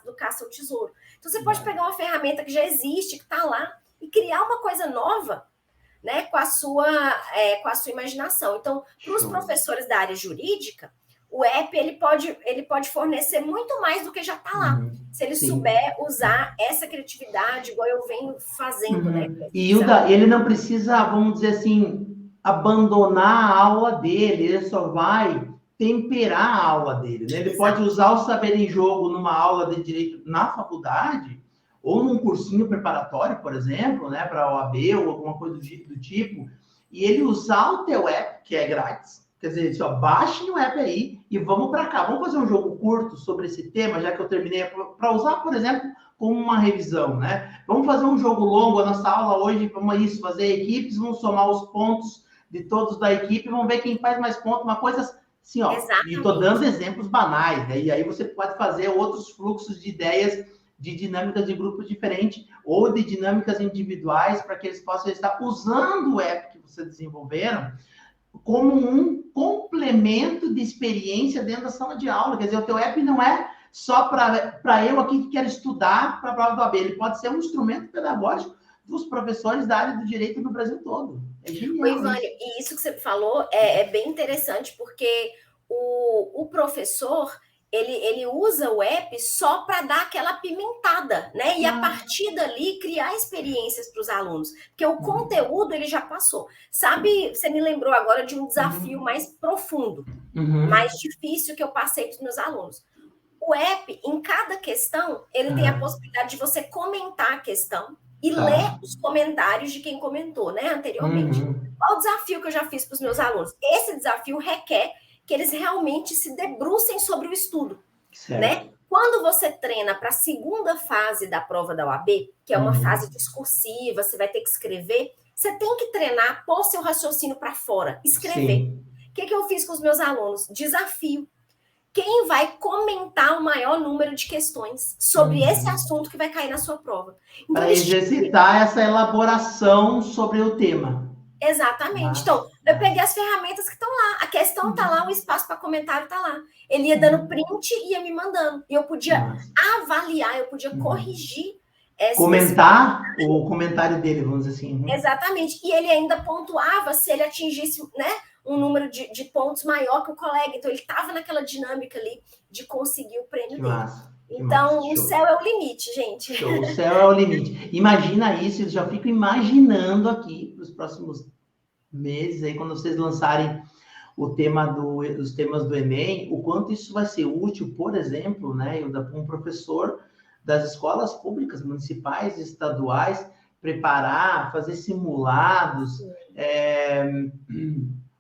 do caça ao tesouro. Então, você pode pegar uma ferramenta que já existe, que está lá, e criar uma coisa nova, né, com a sua imaginação. Então, para os professores da área jurídica, o app ele pode fornecer muito mais do que já está lá. Se ele souber usar essa criatividade, igual eu venho fazendo, né? E Hilda, ele não precisa, vamos dizer assim, abandonar a aula dele, ele só vai temperar a aula dele, né? Ele pode usar o saber em jogo numa aula de direito na faculdade ou num cursinho preparatório, por exemplo, né, para a OAB ou alguma coisa do tipo, e ele usar o teu app, que é grátis. Quer dizer, só baixem o app aí e vamos para cá. Vamos fazer um jogo curto sobre esse tema, já que eu terminei, para usar, por exemplo, como uma revisão, né? Vamos fazer um jogo longo. A nossa aula hoje, vamos fazer equipes, vamos somar os pontos de todos da equipe, vamos ver quem faz mais pontos, uma coisa assim, ó. Exatamente. E estou dando exemplos banais, né? E aí você pode fazer outros fluxos de ideias, de dinâmicas de grupos diferentes, ou de dinâmicas individuais, para que eles possam estar usando o app que vocês desenvolveram como um complemento de experiência dentro da sala de aula. Quer dizer, o teu app não é só para eu aqui que quero estudar para a prova do AB, ele pode ser um instrumento pedagógico dos professores da área do direito no Brasil todo. É genial. Ivânio, e isso que você falou é bem interessante, porque o professor, ele usa o app só para dar aquela pimentada, né? E a partir dali criar experiências para os alunos, porque o conteúdo ele já passou. Sabe, você me lembrou agora de um desafio mais profundo, mais difícil que eu passei para os meus alunos. O app, em cada questão, ele tem a possibilidade de você comentar a questão e ler os comentários de quem comentou, né, anteriormente. Qual o desafio que eu já fiz para os meus alunos? Esse desafio requer que eles realmente se debrucem sobre o estudo, né? Quando você treina para a segunda fase da prova da OAB, que é uma fase discursiva, você vai ter que escrever, você tem que treinar, pôr seu raciocínio para fora, escrever. O que eu fiz com os meus alunos? Desafio. Quem vai comentar o maior número de questões sobre esse assunto que vai cair na sua prova? Então, para exercitar essa elaboração sobre o tema. Exatamente. Então, eu peguei as ferramentas que estão lá. A questão está lá, o espaço para comentário está lá. Ele ia dando print e ia me mandando. E eu podia avaliar, eu podia corrigir. Comentar o comentário dele, vamos dizer assim. Exatamente. E ele ainda pontuava se ele atingisse, né, um número de pontos maior que o colega. Então, ele estava naquela dinâmica ali de conseguir o prêmio dele. Massa. Então, o céu é o limite, gente. Show. O céu é o limite. Imagina isso, eu já fico imaginando aqui para os próximos meses, aí, quando vocês lançarem os temas do Enem, o quanto isso vai ser útil, por exemplo, né, um professor das escolas públicas, municipais e estaduais, preparar, fazer simulados,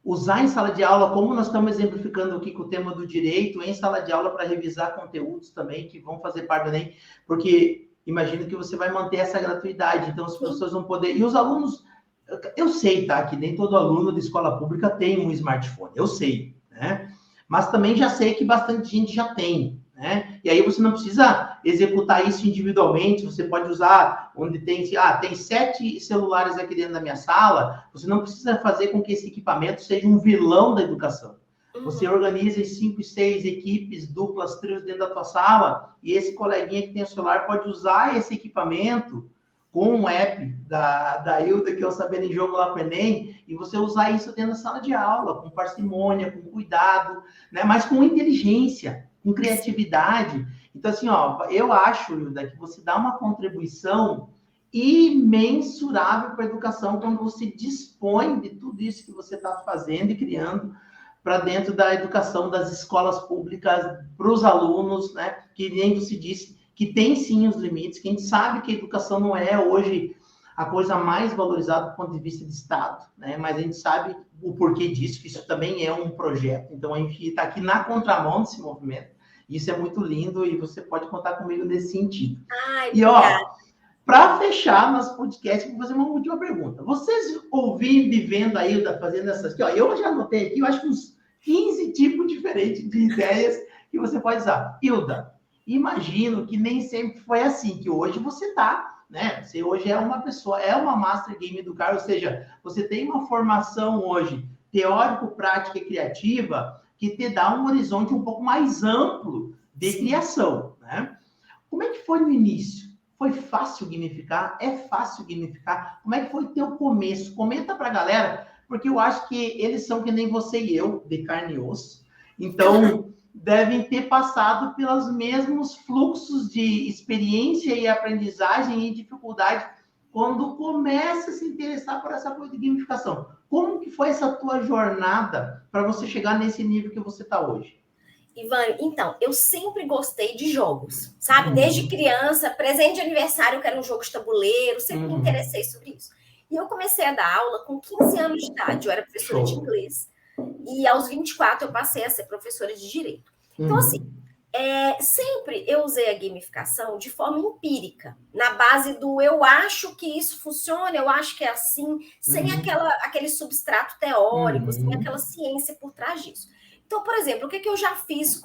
usar em sala de aula, como nós estamos exemplificando aqui com o tema do direito, em sala de aula para revisar conteúdos também, que vão fazer parte do Enem, porque imagino que você vai manter essa gratuidade, então as pessoas vão poder... E os alunos, eu sei, tá, que nem todo aluno de escola pública tem um smartphone, eu sei, né? Mas também já sei que bastante gente já tem, né? E aí você não precisa executar isso individualmente, você pode usar onde tem 7 celulares aqui dentro da minha sala, você não precisa fazer com que esse equipamento seja um vilão da educação. Você organiza em 5, 6 equipes, duplas, trios dentro da tua sala, e esse coleguinha que tem o celular pode usar esse equipamento com um app da Hilda, que é o Saber em Jogo lá para o Enem, e você usar isso dentro da sala de aula, com parcimônia, com cuidado, né? Mas com inteligência, com criatividade. Então, assim, eu acho, Hilda, que você dá uma contribuição imensurável para a educação quando você dispõe de tudo isso que você está fazendo e criando para dentro da educação das escolas públicas, para os alunos, né? Que nem você disse, que tem sim os limites, que a gente sabe que a educação não é hoje a coisa mais valorizada do ponto de vista de Estado, né? Mas a gente sabe o porquê disso, que isso também é um projeto. Então, a gente está aqui na contramão desse movimento. Isso é muito lindo e você pode contar comigo nesse sentido. E, para fechar nosso podcast, vou fazer uma última pergunta. Vocês vivendo a Hilda fazendo essas aqui, eu já anotei aqui, eu acho que uns 15 tipos diferentes de ideias que você pode usar. Hilda, imagino que nem sempre foi assim, que hoje você está, né? Você hoje é uma pessoa, é uma Master Game Educar, ou seja, você tem uma formação hoje teórico, prática e criativa que te dá um horizonte um pouco mais amplo de criação, né? Como é que foi no início? Foi fácil gamificar? É fácil gamificar? Como é que foi o teu começo? Comenta para a galera, porque eu acho que eles são que nem você e eu, de carne e osso. Então, devem ter passado pelos mesmos fluxos de experiência e aprendizagem e dificuldade quando começa a se interessar por essa coisa de gamificação. Como que foi essa tua jornada para você chegar nesse nível que você está hoje? Ivane, então, eu sempre gostei de jogos, sabe? Desde criança, presente de aniversário, eu quero um jogo de tabuleiro, sempre me interessei sobre isso. E eu comecei a dar aula com 15 anos de idade, eu era professora de inglês. E aos 24 eu passei a ser professora de direito. Então, assim, sempre eu usei a gamificação de forma empírica, na base do eu acho que isso funciona, eu acho que é assim, sem aquele substrato teórico, sem aquela ciência por trás disso. Então, por exemplo, o que eu já fiz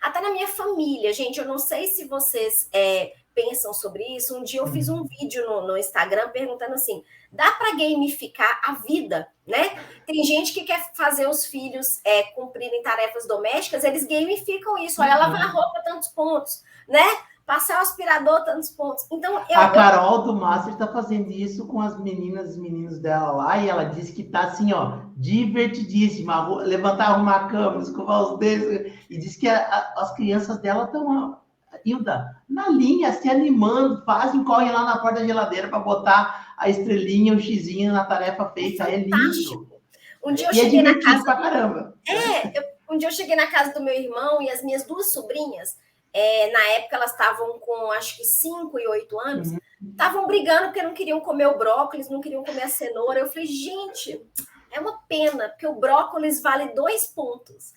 até na minha família, gente, eu não sei se vocês pensam sobre isso. Um dia eu fiz um vídeo no Instagram perguntando assim, dá para gamificar a vida, né? Tem gente que quer fazer os filhos cumprirem tarefas domésticas, eles gamificam isso. Olha, lavar a roupa, tantos pontos, né? Passar o aspirador, tantos pontos. Então, a Carol do Master está fazendo isso com as meninas e meninos dela lá, e ela disse que tá assim, ó, divertidíssima. Levantar, arrumar a cama, escovar os dedos, e diz que as crianças dela estão, Hilda, na linha, se animando, correm lá na porta da geladeira para botar a estrelinha, o xizinho na tarefa feita. É lindo. Um dia eu cheguei na casa. Pra caramba. Um dia eu cheguei na casa do meu irmão e as minhas duas sobrinhas. Na época elas estavam com acho que 5 e 8 anos, estavam brigando porque não queriam comer o brócolis, não queriam comer a cenoura. Eu falei, gente, é uma pena, porque o brócolis vale 2 pontos.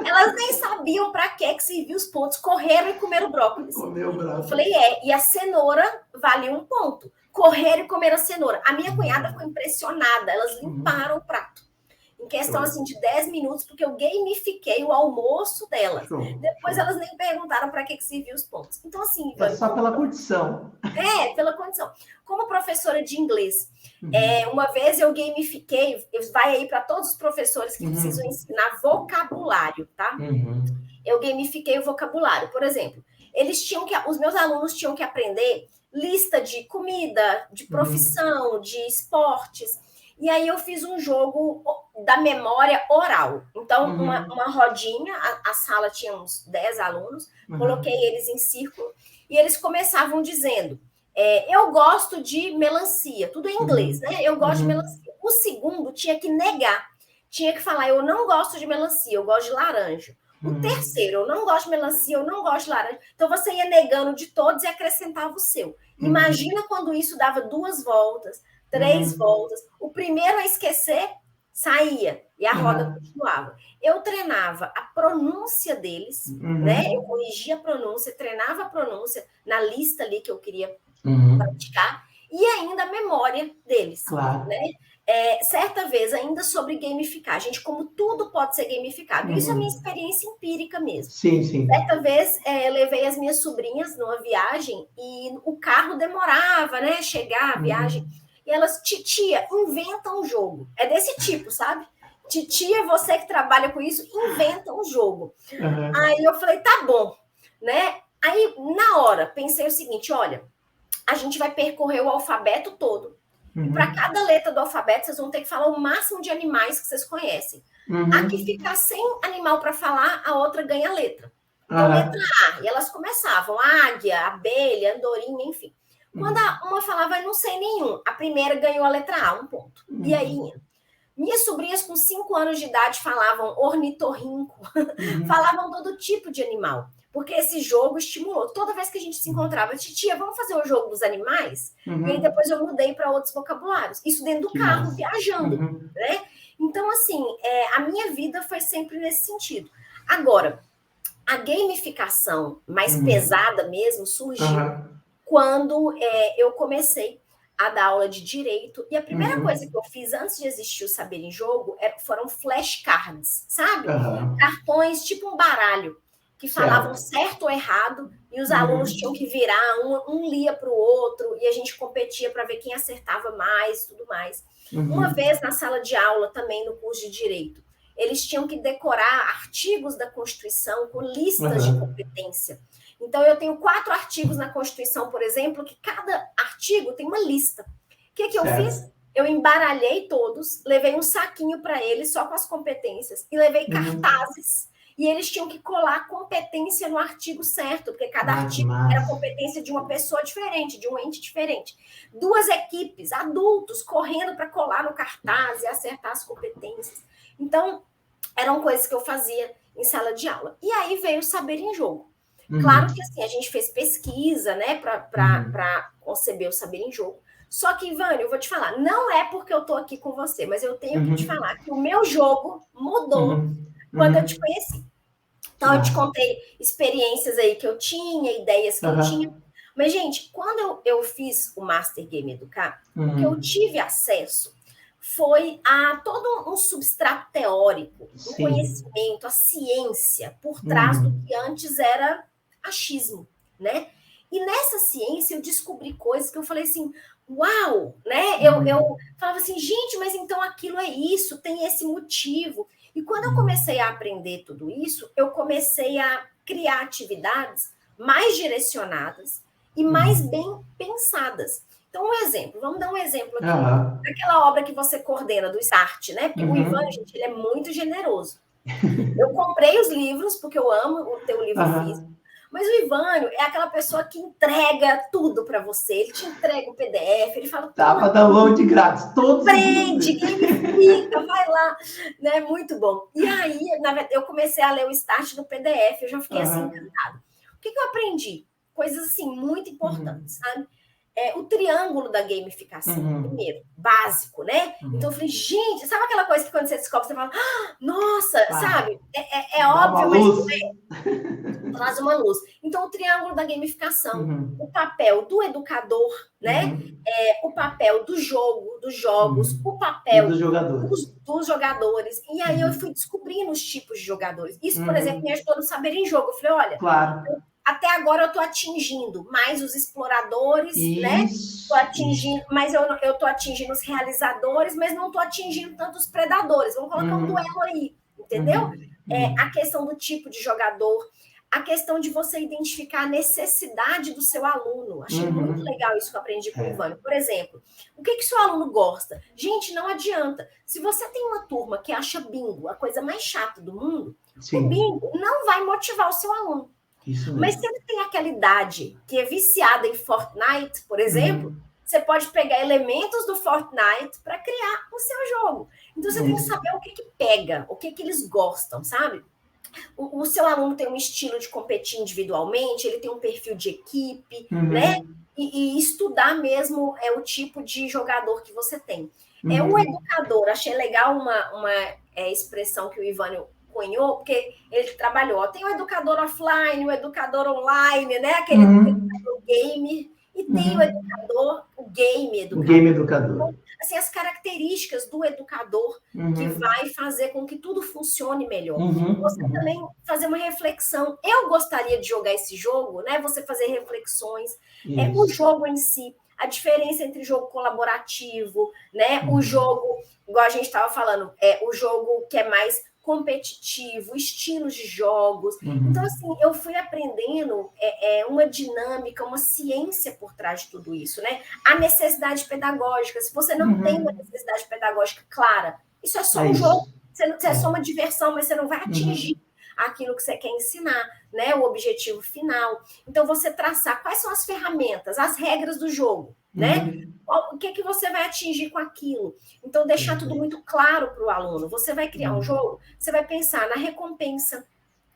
Elas nem sabiam para que servia os pontos, correram e comeram o brócolis. Eu falei, e a cenoura vale 1 ponto. Correram e comeram a cenoura. A minha cunhada ficou impressionada, elas limparam o prato. Em questão assim de 10 minutos, porque eu gamifiquei o almoço delas. Depois elas nem perguntaram para que servia os pontos. Então, assim, Ivane, só pela condição. Pela condição. Como professora de inglês, uma vez eu gamifiquei, vai aí para todos os professores que precisam ensinar vocabulário, tá? Eu gamifiquei o vocabulário. Por exemplo, os meus alunos tinham que aprender lista de comida, de profissão, de esportes. E aí eu fiz um jogo da memória oral. Então, uma rodinha, a sala tinha uns 10 alunos, coloquei eles em círculo, e eles começavam dizendo, eu gosto de melancia, tudo em inglês, né? Eu gosto de melancia. O segundo tinha que negar, tinha que falar, eu não gosto de melancia, eu gosto de laranja. O terceiro, eu não gosto de melancia, eu não gosto de laranja. Então, você ia negando de todos e acrescentava o seu. Imagina quando isso dava 2 voltas, 3 voltas. O primeiro a esquecer saía e a roda continuava. Eu treinava a pronúncia deles, né? Eu corrigia a pronúncia, treinava a pronúncia na lista ali que eu queria praticar e ainda a memória deles, né? Certa vez, ainda sobre gamificar. Gente, como tudo pode ser gamificado. Isso é a minha experiência empírica mesmo. Sim. Certa vez, eu levei as minhas sobrinhas numa viagem e o carro demorava, né? Chegar a viagem. E elas, titia, inventa um jogo. É desse tipo, sabe? Titia, você que trabalha com isso, inventa um jogo. Aí eu falei, tá bom, né? Aí, na hora, pensei o seguinte, olha, a gente vai percorrer o alfabeto todo. E para cada letra do alfabeto, vocês vão ter que falar o máximo de animais que vocês conhecem. A que ficar sem animal para falar, a outra ganha a letra. Então, letra A. E elas começavam, águia, abelha, andorinha, enfim. Quando uma falava, eu não sei nenhum, a primeira ganhou a letra A, 1 ponto. E aí, minhas sobrinhas com 5 anos de idade falavam ornitorrinco, falavam todo tipo de animal, porque esse jogo estimulou. Toda vez que a gente se encontrava, titia, vamos fazer o jogo dos animais? E aí depois eu mudei para outros vocabulários. Isso dentro do carro, viajando, né? Então, assim, a minha vida foi sempre nesse sentido. Agora, a gamificação mais pesada mesmo surgiu quando eu comecei a dar aula de direito. E a primeira coisa que eu fiz antes de existir o Saber em Jogo foram flashcards, sabe? Cartões, tipo um baralho, que falavam certo ou errado, e os alunos tinham que virar, um lia para o outro, e a gente competia para ver quem acertava mais e tudo mais. Uma vez na sala de aula, também no curso de Direito, eles tinham que decorar artigos da Constituição com listas de competência. Então, eu tenho 4 artigos na Constituição, por exemplo, que cada artigo tem uma lista. O que eu fiz? Eu embaralhei todos, levei um saquinho para eles, só com as competências, e levei cartazes. e eles tinham que colar competência no artigo certo, porque cada artigo era competência de uma pessoa diferente, de um ente diferente. 2 equipes, adultos, correndo para colar no cartaz e acertar as competências. Então, eram coisas que eu fazia em sala de aula. E aí veio o saber em jogo. Claro que assim, a gente fez pesquisa, né, para conceber o saber em jogo. Só que, Ivânia, eu vou te falar, não é porque eu tô aqui com você, mas eu tenho que te falar que o meu jogo mudou quando eu te conheci. Então, eu te contei experiências aí que eu tinha, ideias que eu tinha. Mas, gente, quando eu fiz o Master Game Educar, o que eu tive acesso foi a todo um substrato teórico, um conhecimento, a ciência por trás do que antes era achismo, né? E nessa ciência eu descobri coisas que eu falei assim, uau, né? Eu falava assim, gente, mas então aquilo é isso, tem esse motivo. E quando eu comecei a aprender tudo isso, eu comecei a criar atividades mais direcionadas e mais bem pensadas. Então, vamos dar um exemplo aqui. Daquela obra que você coordena, do Start, né? Porque o Ivan, gente, ele é muito generoso. Eu comprei os livros, porque eu amo o teu livro físico, mas o Ivânio é aquela pessoa que entrega tudo para você. Ele te entrega o PDF, ele fala... Dá para download grátis, todos. Prende, gamifica, vai lá. Né? Muito bom. E aí, na verdade, eu comecei a ler o Start no PDF, eu já fiquei assim, encantada. O que eu aprendi? Coisas, assim, muito importantes, sabe? O triângulo da gamificação, primeiro, básico, né? Então eu falei, gente, sabe aquela coisa que quando você descobre, você fala, nossa, sabe? É óbvio, mas não é. Traz uma luz. Então, o triângulo da gamificação, o papel do educador, né? O papel do jogo, dos jogos, o papel dos jogadores. E aí eu fui descobrindo os tipos de jogadores. Isso, por exemplo, me ajudou no saber em jogo. Eu falei, olha, até agora eu estou atingindo mais os exploradores, né? Estou atingindo, mas eu estou atingindo os realizadores, mas não estou atingindo tanto os predadores. Vamos colocar um duelo aí, entendeu? A questão do tipo de jogador, a questão de você identificar a necessidade do seu aluno. Achei muito legal isso que eu aprendi com o Ivânio. Por exemplo, o que seu aluno gosta? Gente, não adianta. Se você tem uma turma que acha bingo a coisa mais chata do mundo, o bingo não vai motivar o seu aluno. Mas se ele tem aquela idade que é viciada em Fortnite, por exemplo, você pode pegar elementos do Fortnite para criar o seu jogo. Então, você tem que saber o que pega, o que eles gostam, sabe? O seu aluno tem um estilo de competir individualmente, ele tem um perfil de equipe, né? E estudar mesmo o tipo de jogador que você tem. O educador, achei legal uma expressão que o Ivânio cunhou, porque ele trabalhou. Tem o educador offline, o educador online, né? Aquele educador gamer, e tem o educador, o game educador. O game educador. Então, assim, as características do educador que vai fazer com que tudo funcione melhor. Você também fazer uma reflexão. Eu gostaria de jogar esse jogo, né? Você fazer reflexões. O jogo em si, a diferença entre jogo colaborativo, né? O jogo, igual a gente estava falando, o jogo que é mais competitivo, estilos de jogos. Então, assim, eu fui aprendendo uma dinâmica, uma ciência por trás de tudo isso, né? A necessidade pedagógica. Se você não tem uma necessidade pedagógica clara, isso é só um jogo, é só uma diversão, mas você não vai atingir aquilo que você quer ensinar, né? O objetivo final. Então, você traçar quais são as ferramentas, as regras do jogo, né? O que você vai atingir com aquilo? Então, deixar tudo muito claro para o aluno. Você vai criar um jogo, você vai pensar na recompensa,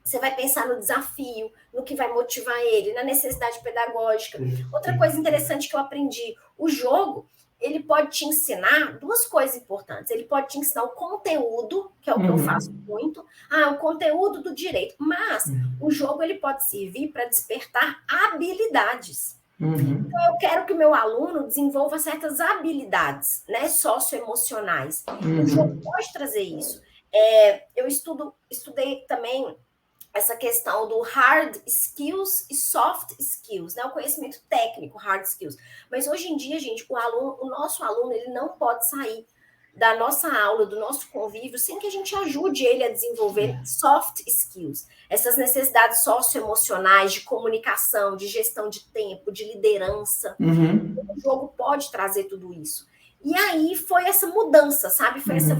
você vai pensar no desafio, no que vai motivar ele, na necessidade pedagógica. Outra coisa interessante que eu aprendi, o jogo, ele pode te ensinar 2 coisas importantes. Ele pode te ensinar o conteúdo, que é o que eu faço muito, o conteúdo do direito, mas o jogo ele pode servir para despertar habilidades. Então, eu quero que o meu aluno desenvolva certas habilidades, né, socioemocionais. O jogo pode trazer isso. Eu estudei também essa questão do hard skills e soft skills, né, o conhecimento técnico, hard skills. Mas hoje em dia, gente, o nosso aluno, ele não pode sair da nossa aula, do nosso convívio, sem que a gente ajude ele a desenvolver soft skills, essas necessidades socioemocionais, de comunicação, de gestão de tempo, de liderança. O jogo pode trazer tudo isso. E aí foi essa mudança, sabe? Foi essa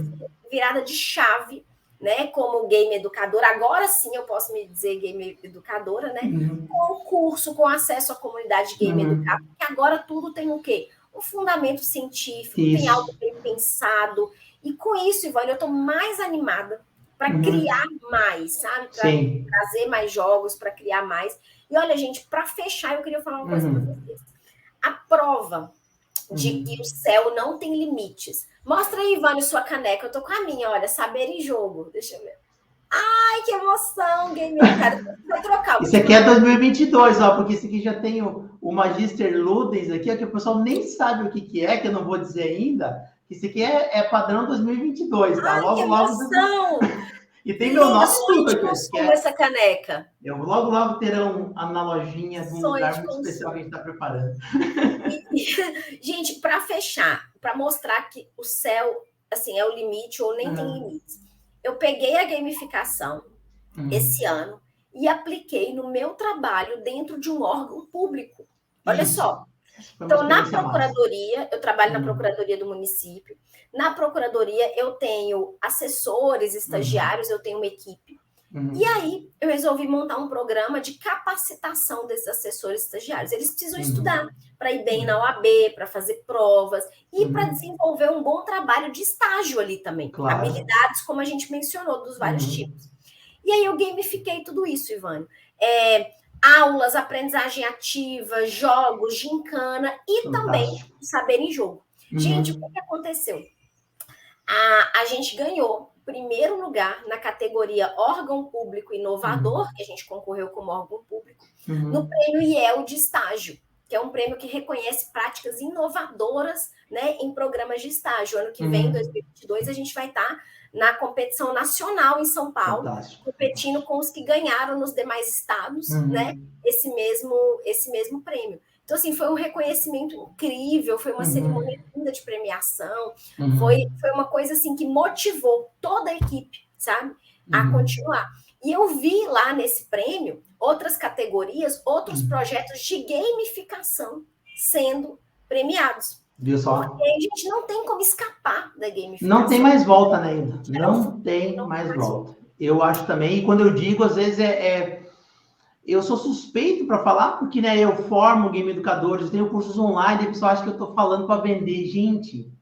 virada de chave né, como game educadora, agora sim eu posso me dizer game educadora, né, com o curso, com acesso à comunidade game educadora, porque agora tudo tem o quê? Um fundamento científico, tem algo bem pensado, e com isso, Ivone, eu estou mais animada para criar mais, sabe? Para trazer mais jogos, para criar mais. E olha, gente, para fechar, eu queria falar uma coisa para vocês. A prova de que o céu não tem limites. Mostra aí, Ivone, sua caneca. Eu tô com a minha, olha, saber em jogo. Deixa eu ver. Ai, que emoção, game educado. Vou trocar. Isso aqui é 2022, ó, porque esse aqui já tem o Magister Ludens aqui, ó, que o pessoal nem sabe o que é, que eu não vou dizer ainda. Esse aqui é padrão 2022, tá? Ai, logo, que emoção! Logo... E tem meu nome e tudo aqui. Essa caneca. Eu logo terão na lojinha de um lugar muito especial que a gente está preparando. Gente, para fechar, para mostrar que o céu assim é o limite ou nem tem limites, eu peguei a gamificação esse ano e apliquei no meu trabalho dentro de um órgão público. Olha só. Então, na procuradoria, eu trabalho na procuradoria do município. Na procuradoria, eu tenho assessores, estagiários, eu tenho uma equipe. E aí, eu resolvi montar um programa de capacitação desses assessores estagiários. Eles precisam estudar para ir bem na OAB, para fazer provas e para desenvolver um bom trabalho de estágio ali também. Claro. Habilidades, como a gente mencionou, dos vários tipos. E aí, eu gamifiquei tudo isso, Ivane. Aulas, aprendizagem ativa, jogos, gincana e também saber em jogo. Gente, o que aconteceu? A gente ganhou primeiro lugar na categoria órgão público inovador, que a gente concorreu como órgão público, no prêmio IEL de estágio, que é um prêmio que reconhece práticas inovadoras, né, em programas de estágio. Ano que vem, em 2022, a gente vai estar na competição nacional em São Paulo, competindo com os que ganharam nos demais estados, né, esse mesmo prêmio. Então, assim, foi um reconhecimento incrível, foi uma cerimônia linda de premiação, foi uma coisa, assim, que motivou toda a equipe, sabe, a continuar. E eu vi lá nesse prêmio outras categorias, outros projetos de gamificação sendo premiados. Viu só? Porque a gente não tem como escapar da gamificação. Não tem mais volta, né, ainda? Não tem mais volta. Eu acho também, e quando eu digo, às vezes eu sou suspeito para falar, porque, né, eu formo game educadores, tenho cursos online, e o pessoal acha que eu estou falando para vender. Gente,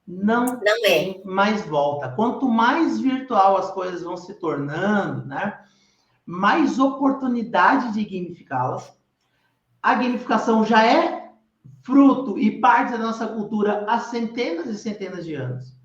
não tem mais volta. Quanto mais virtual as coisas vão se tornando, né, mais oportunidade de gamificá-las. A gamificação já é fruto e parte da nossa cultura há centenas e centenas de anos.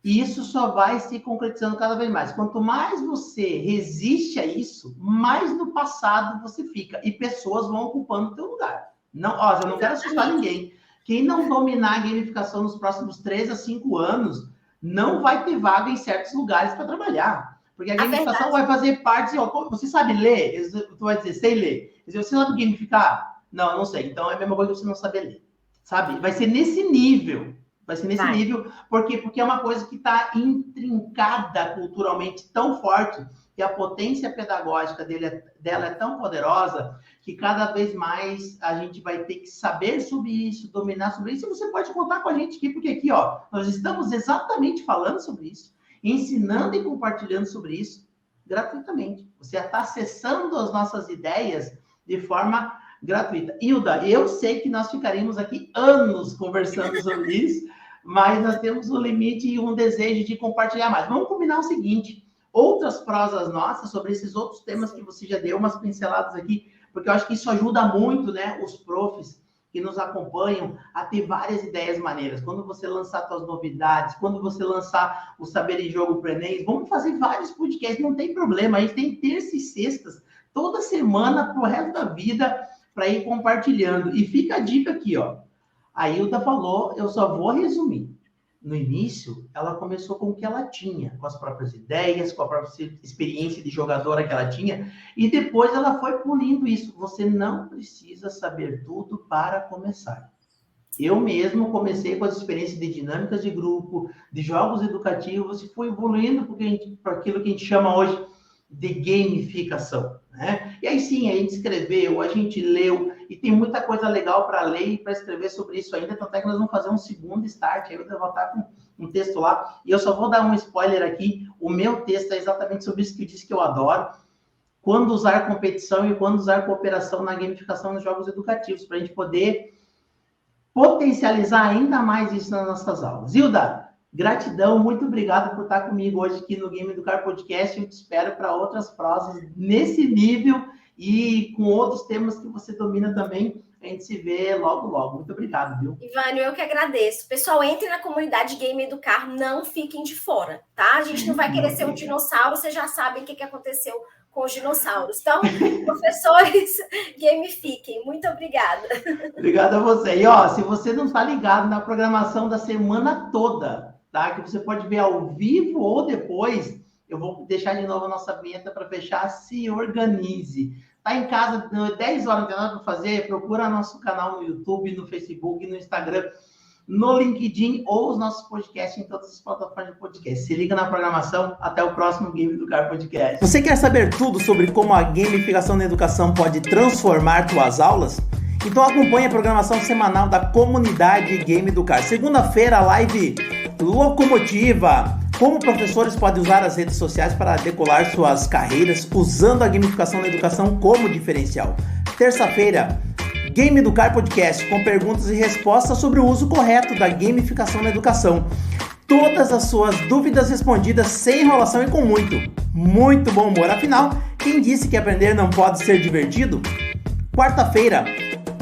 E isso só vai se concretizando cada vez mais. Quanto mais você resiste a isso, mais no passado você fica. E pessoas vão ocupando o teu lugar. Não, ó, eu não quero assustar ninguém. Quem não dominar a gamificação nos próximos 3 a 5 anos, não vai ter vaga em certos lugares para trabalhar. Porque a gamificação vai fazer parte... Ó, você sabe ler? Tu vai dizer, sei ler. Você sabe gamificar? Não, não sei. Então é a mesma coisa que você não saber ler. Sabe? Vai ser nesse nível. Vai ser nesse nível, porque é uma coisa que está intrincada culturalmente tão forte que a potência pedagógica dela é tão poderosa que cada vez mais a gente vai ter que saber sobre isso, dominar sobre isso. E você pode contar com a gente aqui, porque aqui, ó, nós estamos exatamente falando sobre isso, ensinando e compartilhando sobre isso gratuitamente. Você está acessando as nossas ideias de forma gratuita. Hilda, eu sei que nós ficaríamos aqui anos conversando sobre isso, mas nós temos um limite e um desejo de compartilhar mais. Vamos combinar o seguinte, outras prosas nossas sobre esses outros temas que você já deu umas pinceladas aqui, porque eu acho que isso ajuda muito, né, os profs que nos acompanham a ter várias ideias maneiras. Quando você lançar suas novidades, quando você lançar o Saber em Jogo para Enem, vamos fazer vários podcasts, não tem problema, a gente tem terça e sextas, toda semana pro resto da vida, para ir compartilhando. E fica a dica aqui, ó. A Hilda falou, eu só vou resumir. No início, ela começou com o que ela tinha, com as próprias ideias, com a própria experiência de jogadora que ela tinha, e depois ela foi polindo isso. Você não precisa saber tudo para começar. Eu mesmo comecei com as experiências de dinâmicas de grupo, de jogos educativos, e fui evoluindo para aquilo que a gente chama hoje de gamificação, né? E aí sim, a gente escreveu, a gente leu, e tem muita coisa legal para ler e para escrever sobre isso ainda, tanto é que nós vamos fazer um segundo start, aí eu vou estar um texto lá, e eu só vou dar um spoiler aqui, o meu texto é exatamente sobre isso que eu disse que eu adoro, quando usar competição e quando usar cooperação na gamificação nos jogos educativos, para a gente poder potencializar ainda mais isso nas nossas aulas. Hilda, gratidão, muito obrigado por estar comigo hoje aqui no Game Educar Podcast. Eu te espero para outras prosas nesse nível e com outros temas que você domina também. A gente se vê logo, logo. Muito obrigado, viu? Ivânio, eu que agradeço. Pessoal, entre na comunidade Game Educar, não fiquem de fora, tá? A gente não vai querer ser um dinossauro, vocês já sabem o que aconteceu com os dinossauros. Então, professores, gamifiquem. Muito obrigada. Obrigado a você. E, ó, se você não está ligado na programação da semana toda, tá? Que você pode ver ao vivo ou depois, eu vou deixar de novo a nossa vinheta para fechar. Se organize. Tá em casa, 10 horas, não tem nada para fazer? Procura nosso canal no YouTube, no Facebook, no Instagram, no LinkedIn ou os nossos podcasts em todas as plataformas de podcast. Se liga na programação. Até o próximo Game Educar Podcast. Você quer saber tudo sobre como a gamificação na educação pode transformar suas aulas? Então acompanhe a programação semanal da comunidade Game Educar. Segunda-feira, live locomotiva. Como professores podem usar as redes sociais para decolar suas carreiras usando a gamificação na educação como diferencial. Terça-feira, Game Educar Podcast, com perguntas e respostas sobre o uso correto da gamificação na educação. Todas as suas dúvidas respondidas sem enrolação e com muito bom humor. Afinal, quem disse que aprender não pode ser divertido? Quarta-feira,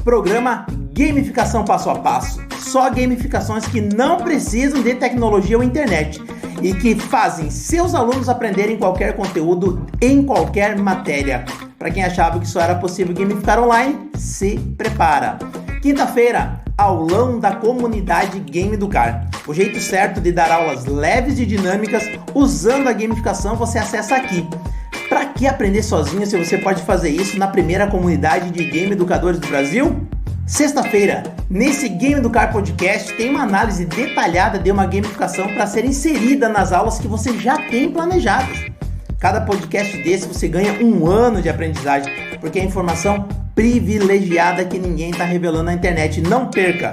programa Gamificação Passo a Passo. Só gamificações que não precisam de tecnologia ou internet e que fazem seus alunos aprenderem qualquer conteúdo em qualquer matéria. Para quem achava que só era possível gamificar online, se prepara. Quinta-feira, aulão da comunidade Game Educar. O jeito certo de dar aulas leves e dinâmicas usando a gamificação você acessa aqui. Para que aprender sozinho se você pode fazer isso na primeira comunidade de game educadores do Brasil? Sexta-feira, nesse Game Educar Podcast, tem uma análise detalhada de uma gamificação para ser inserida nas aulas que você já tem planejadas. Cada podcast desse você ganha 1 ano de aprendizagem, porque é informação privilegiada que ninguém está revelando na internet. Não perca!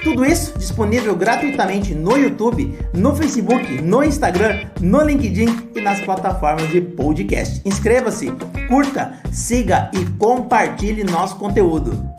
Tudo isso disponível gratuitamente no YouTube, no Facebook, no Instagram, no LinkedIn e nas plataformas de podcast. Inscreva-se, curta, siga e compartilhe nosso conteúdo.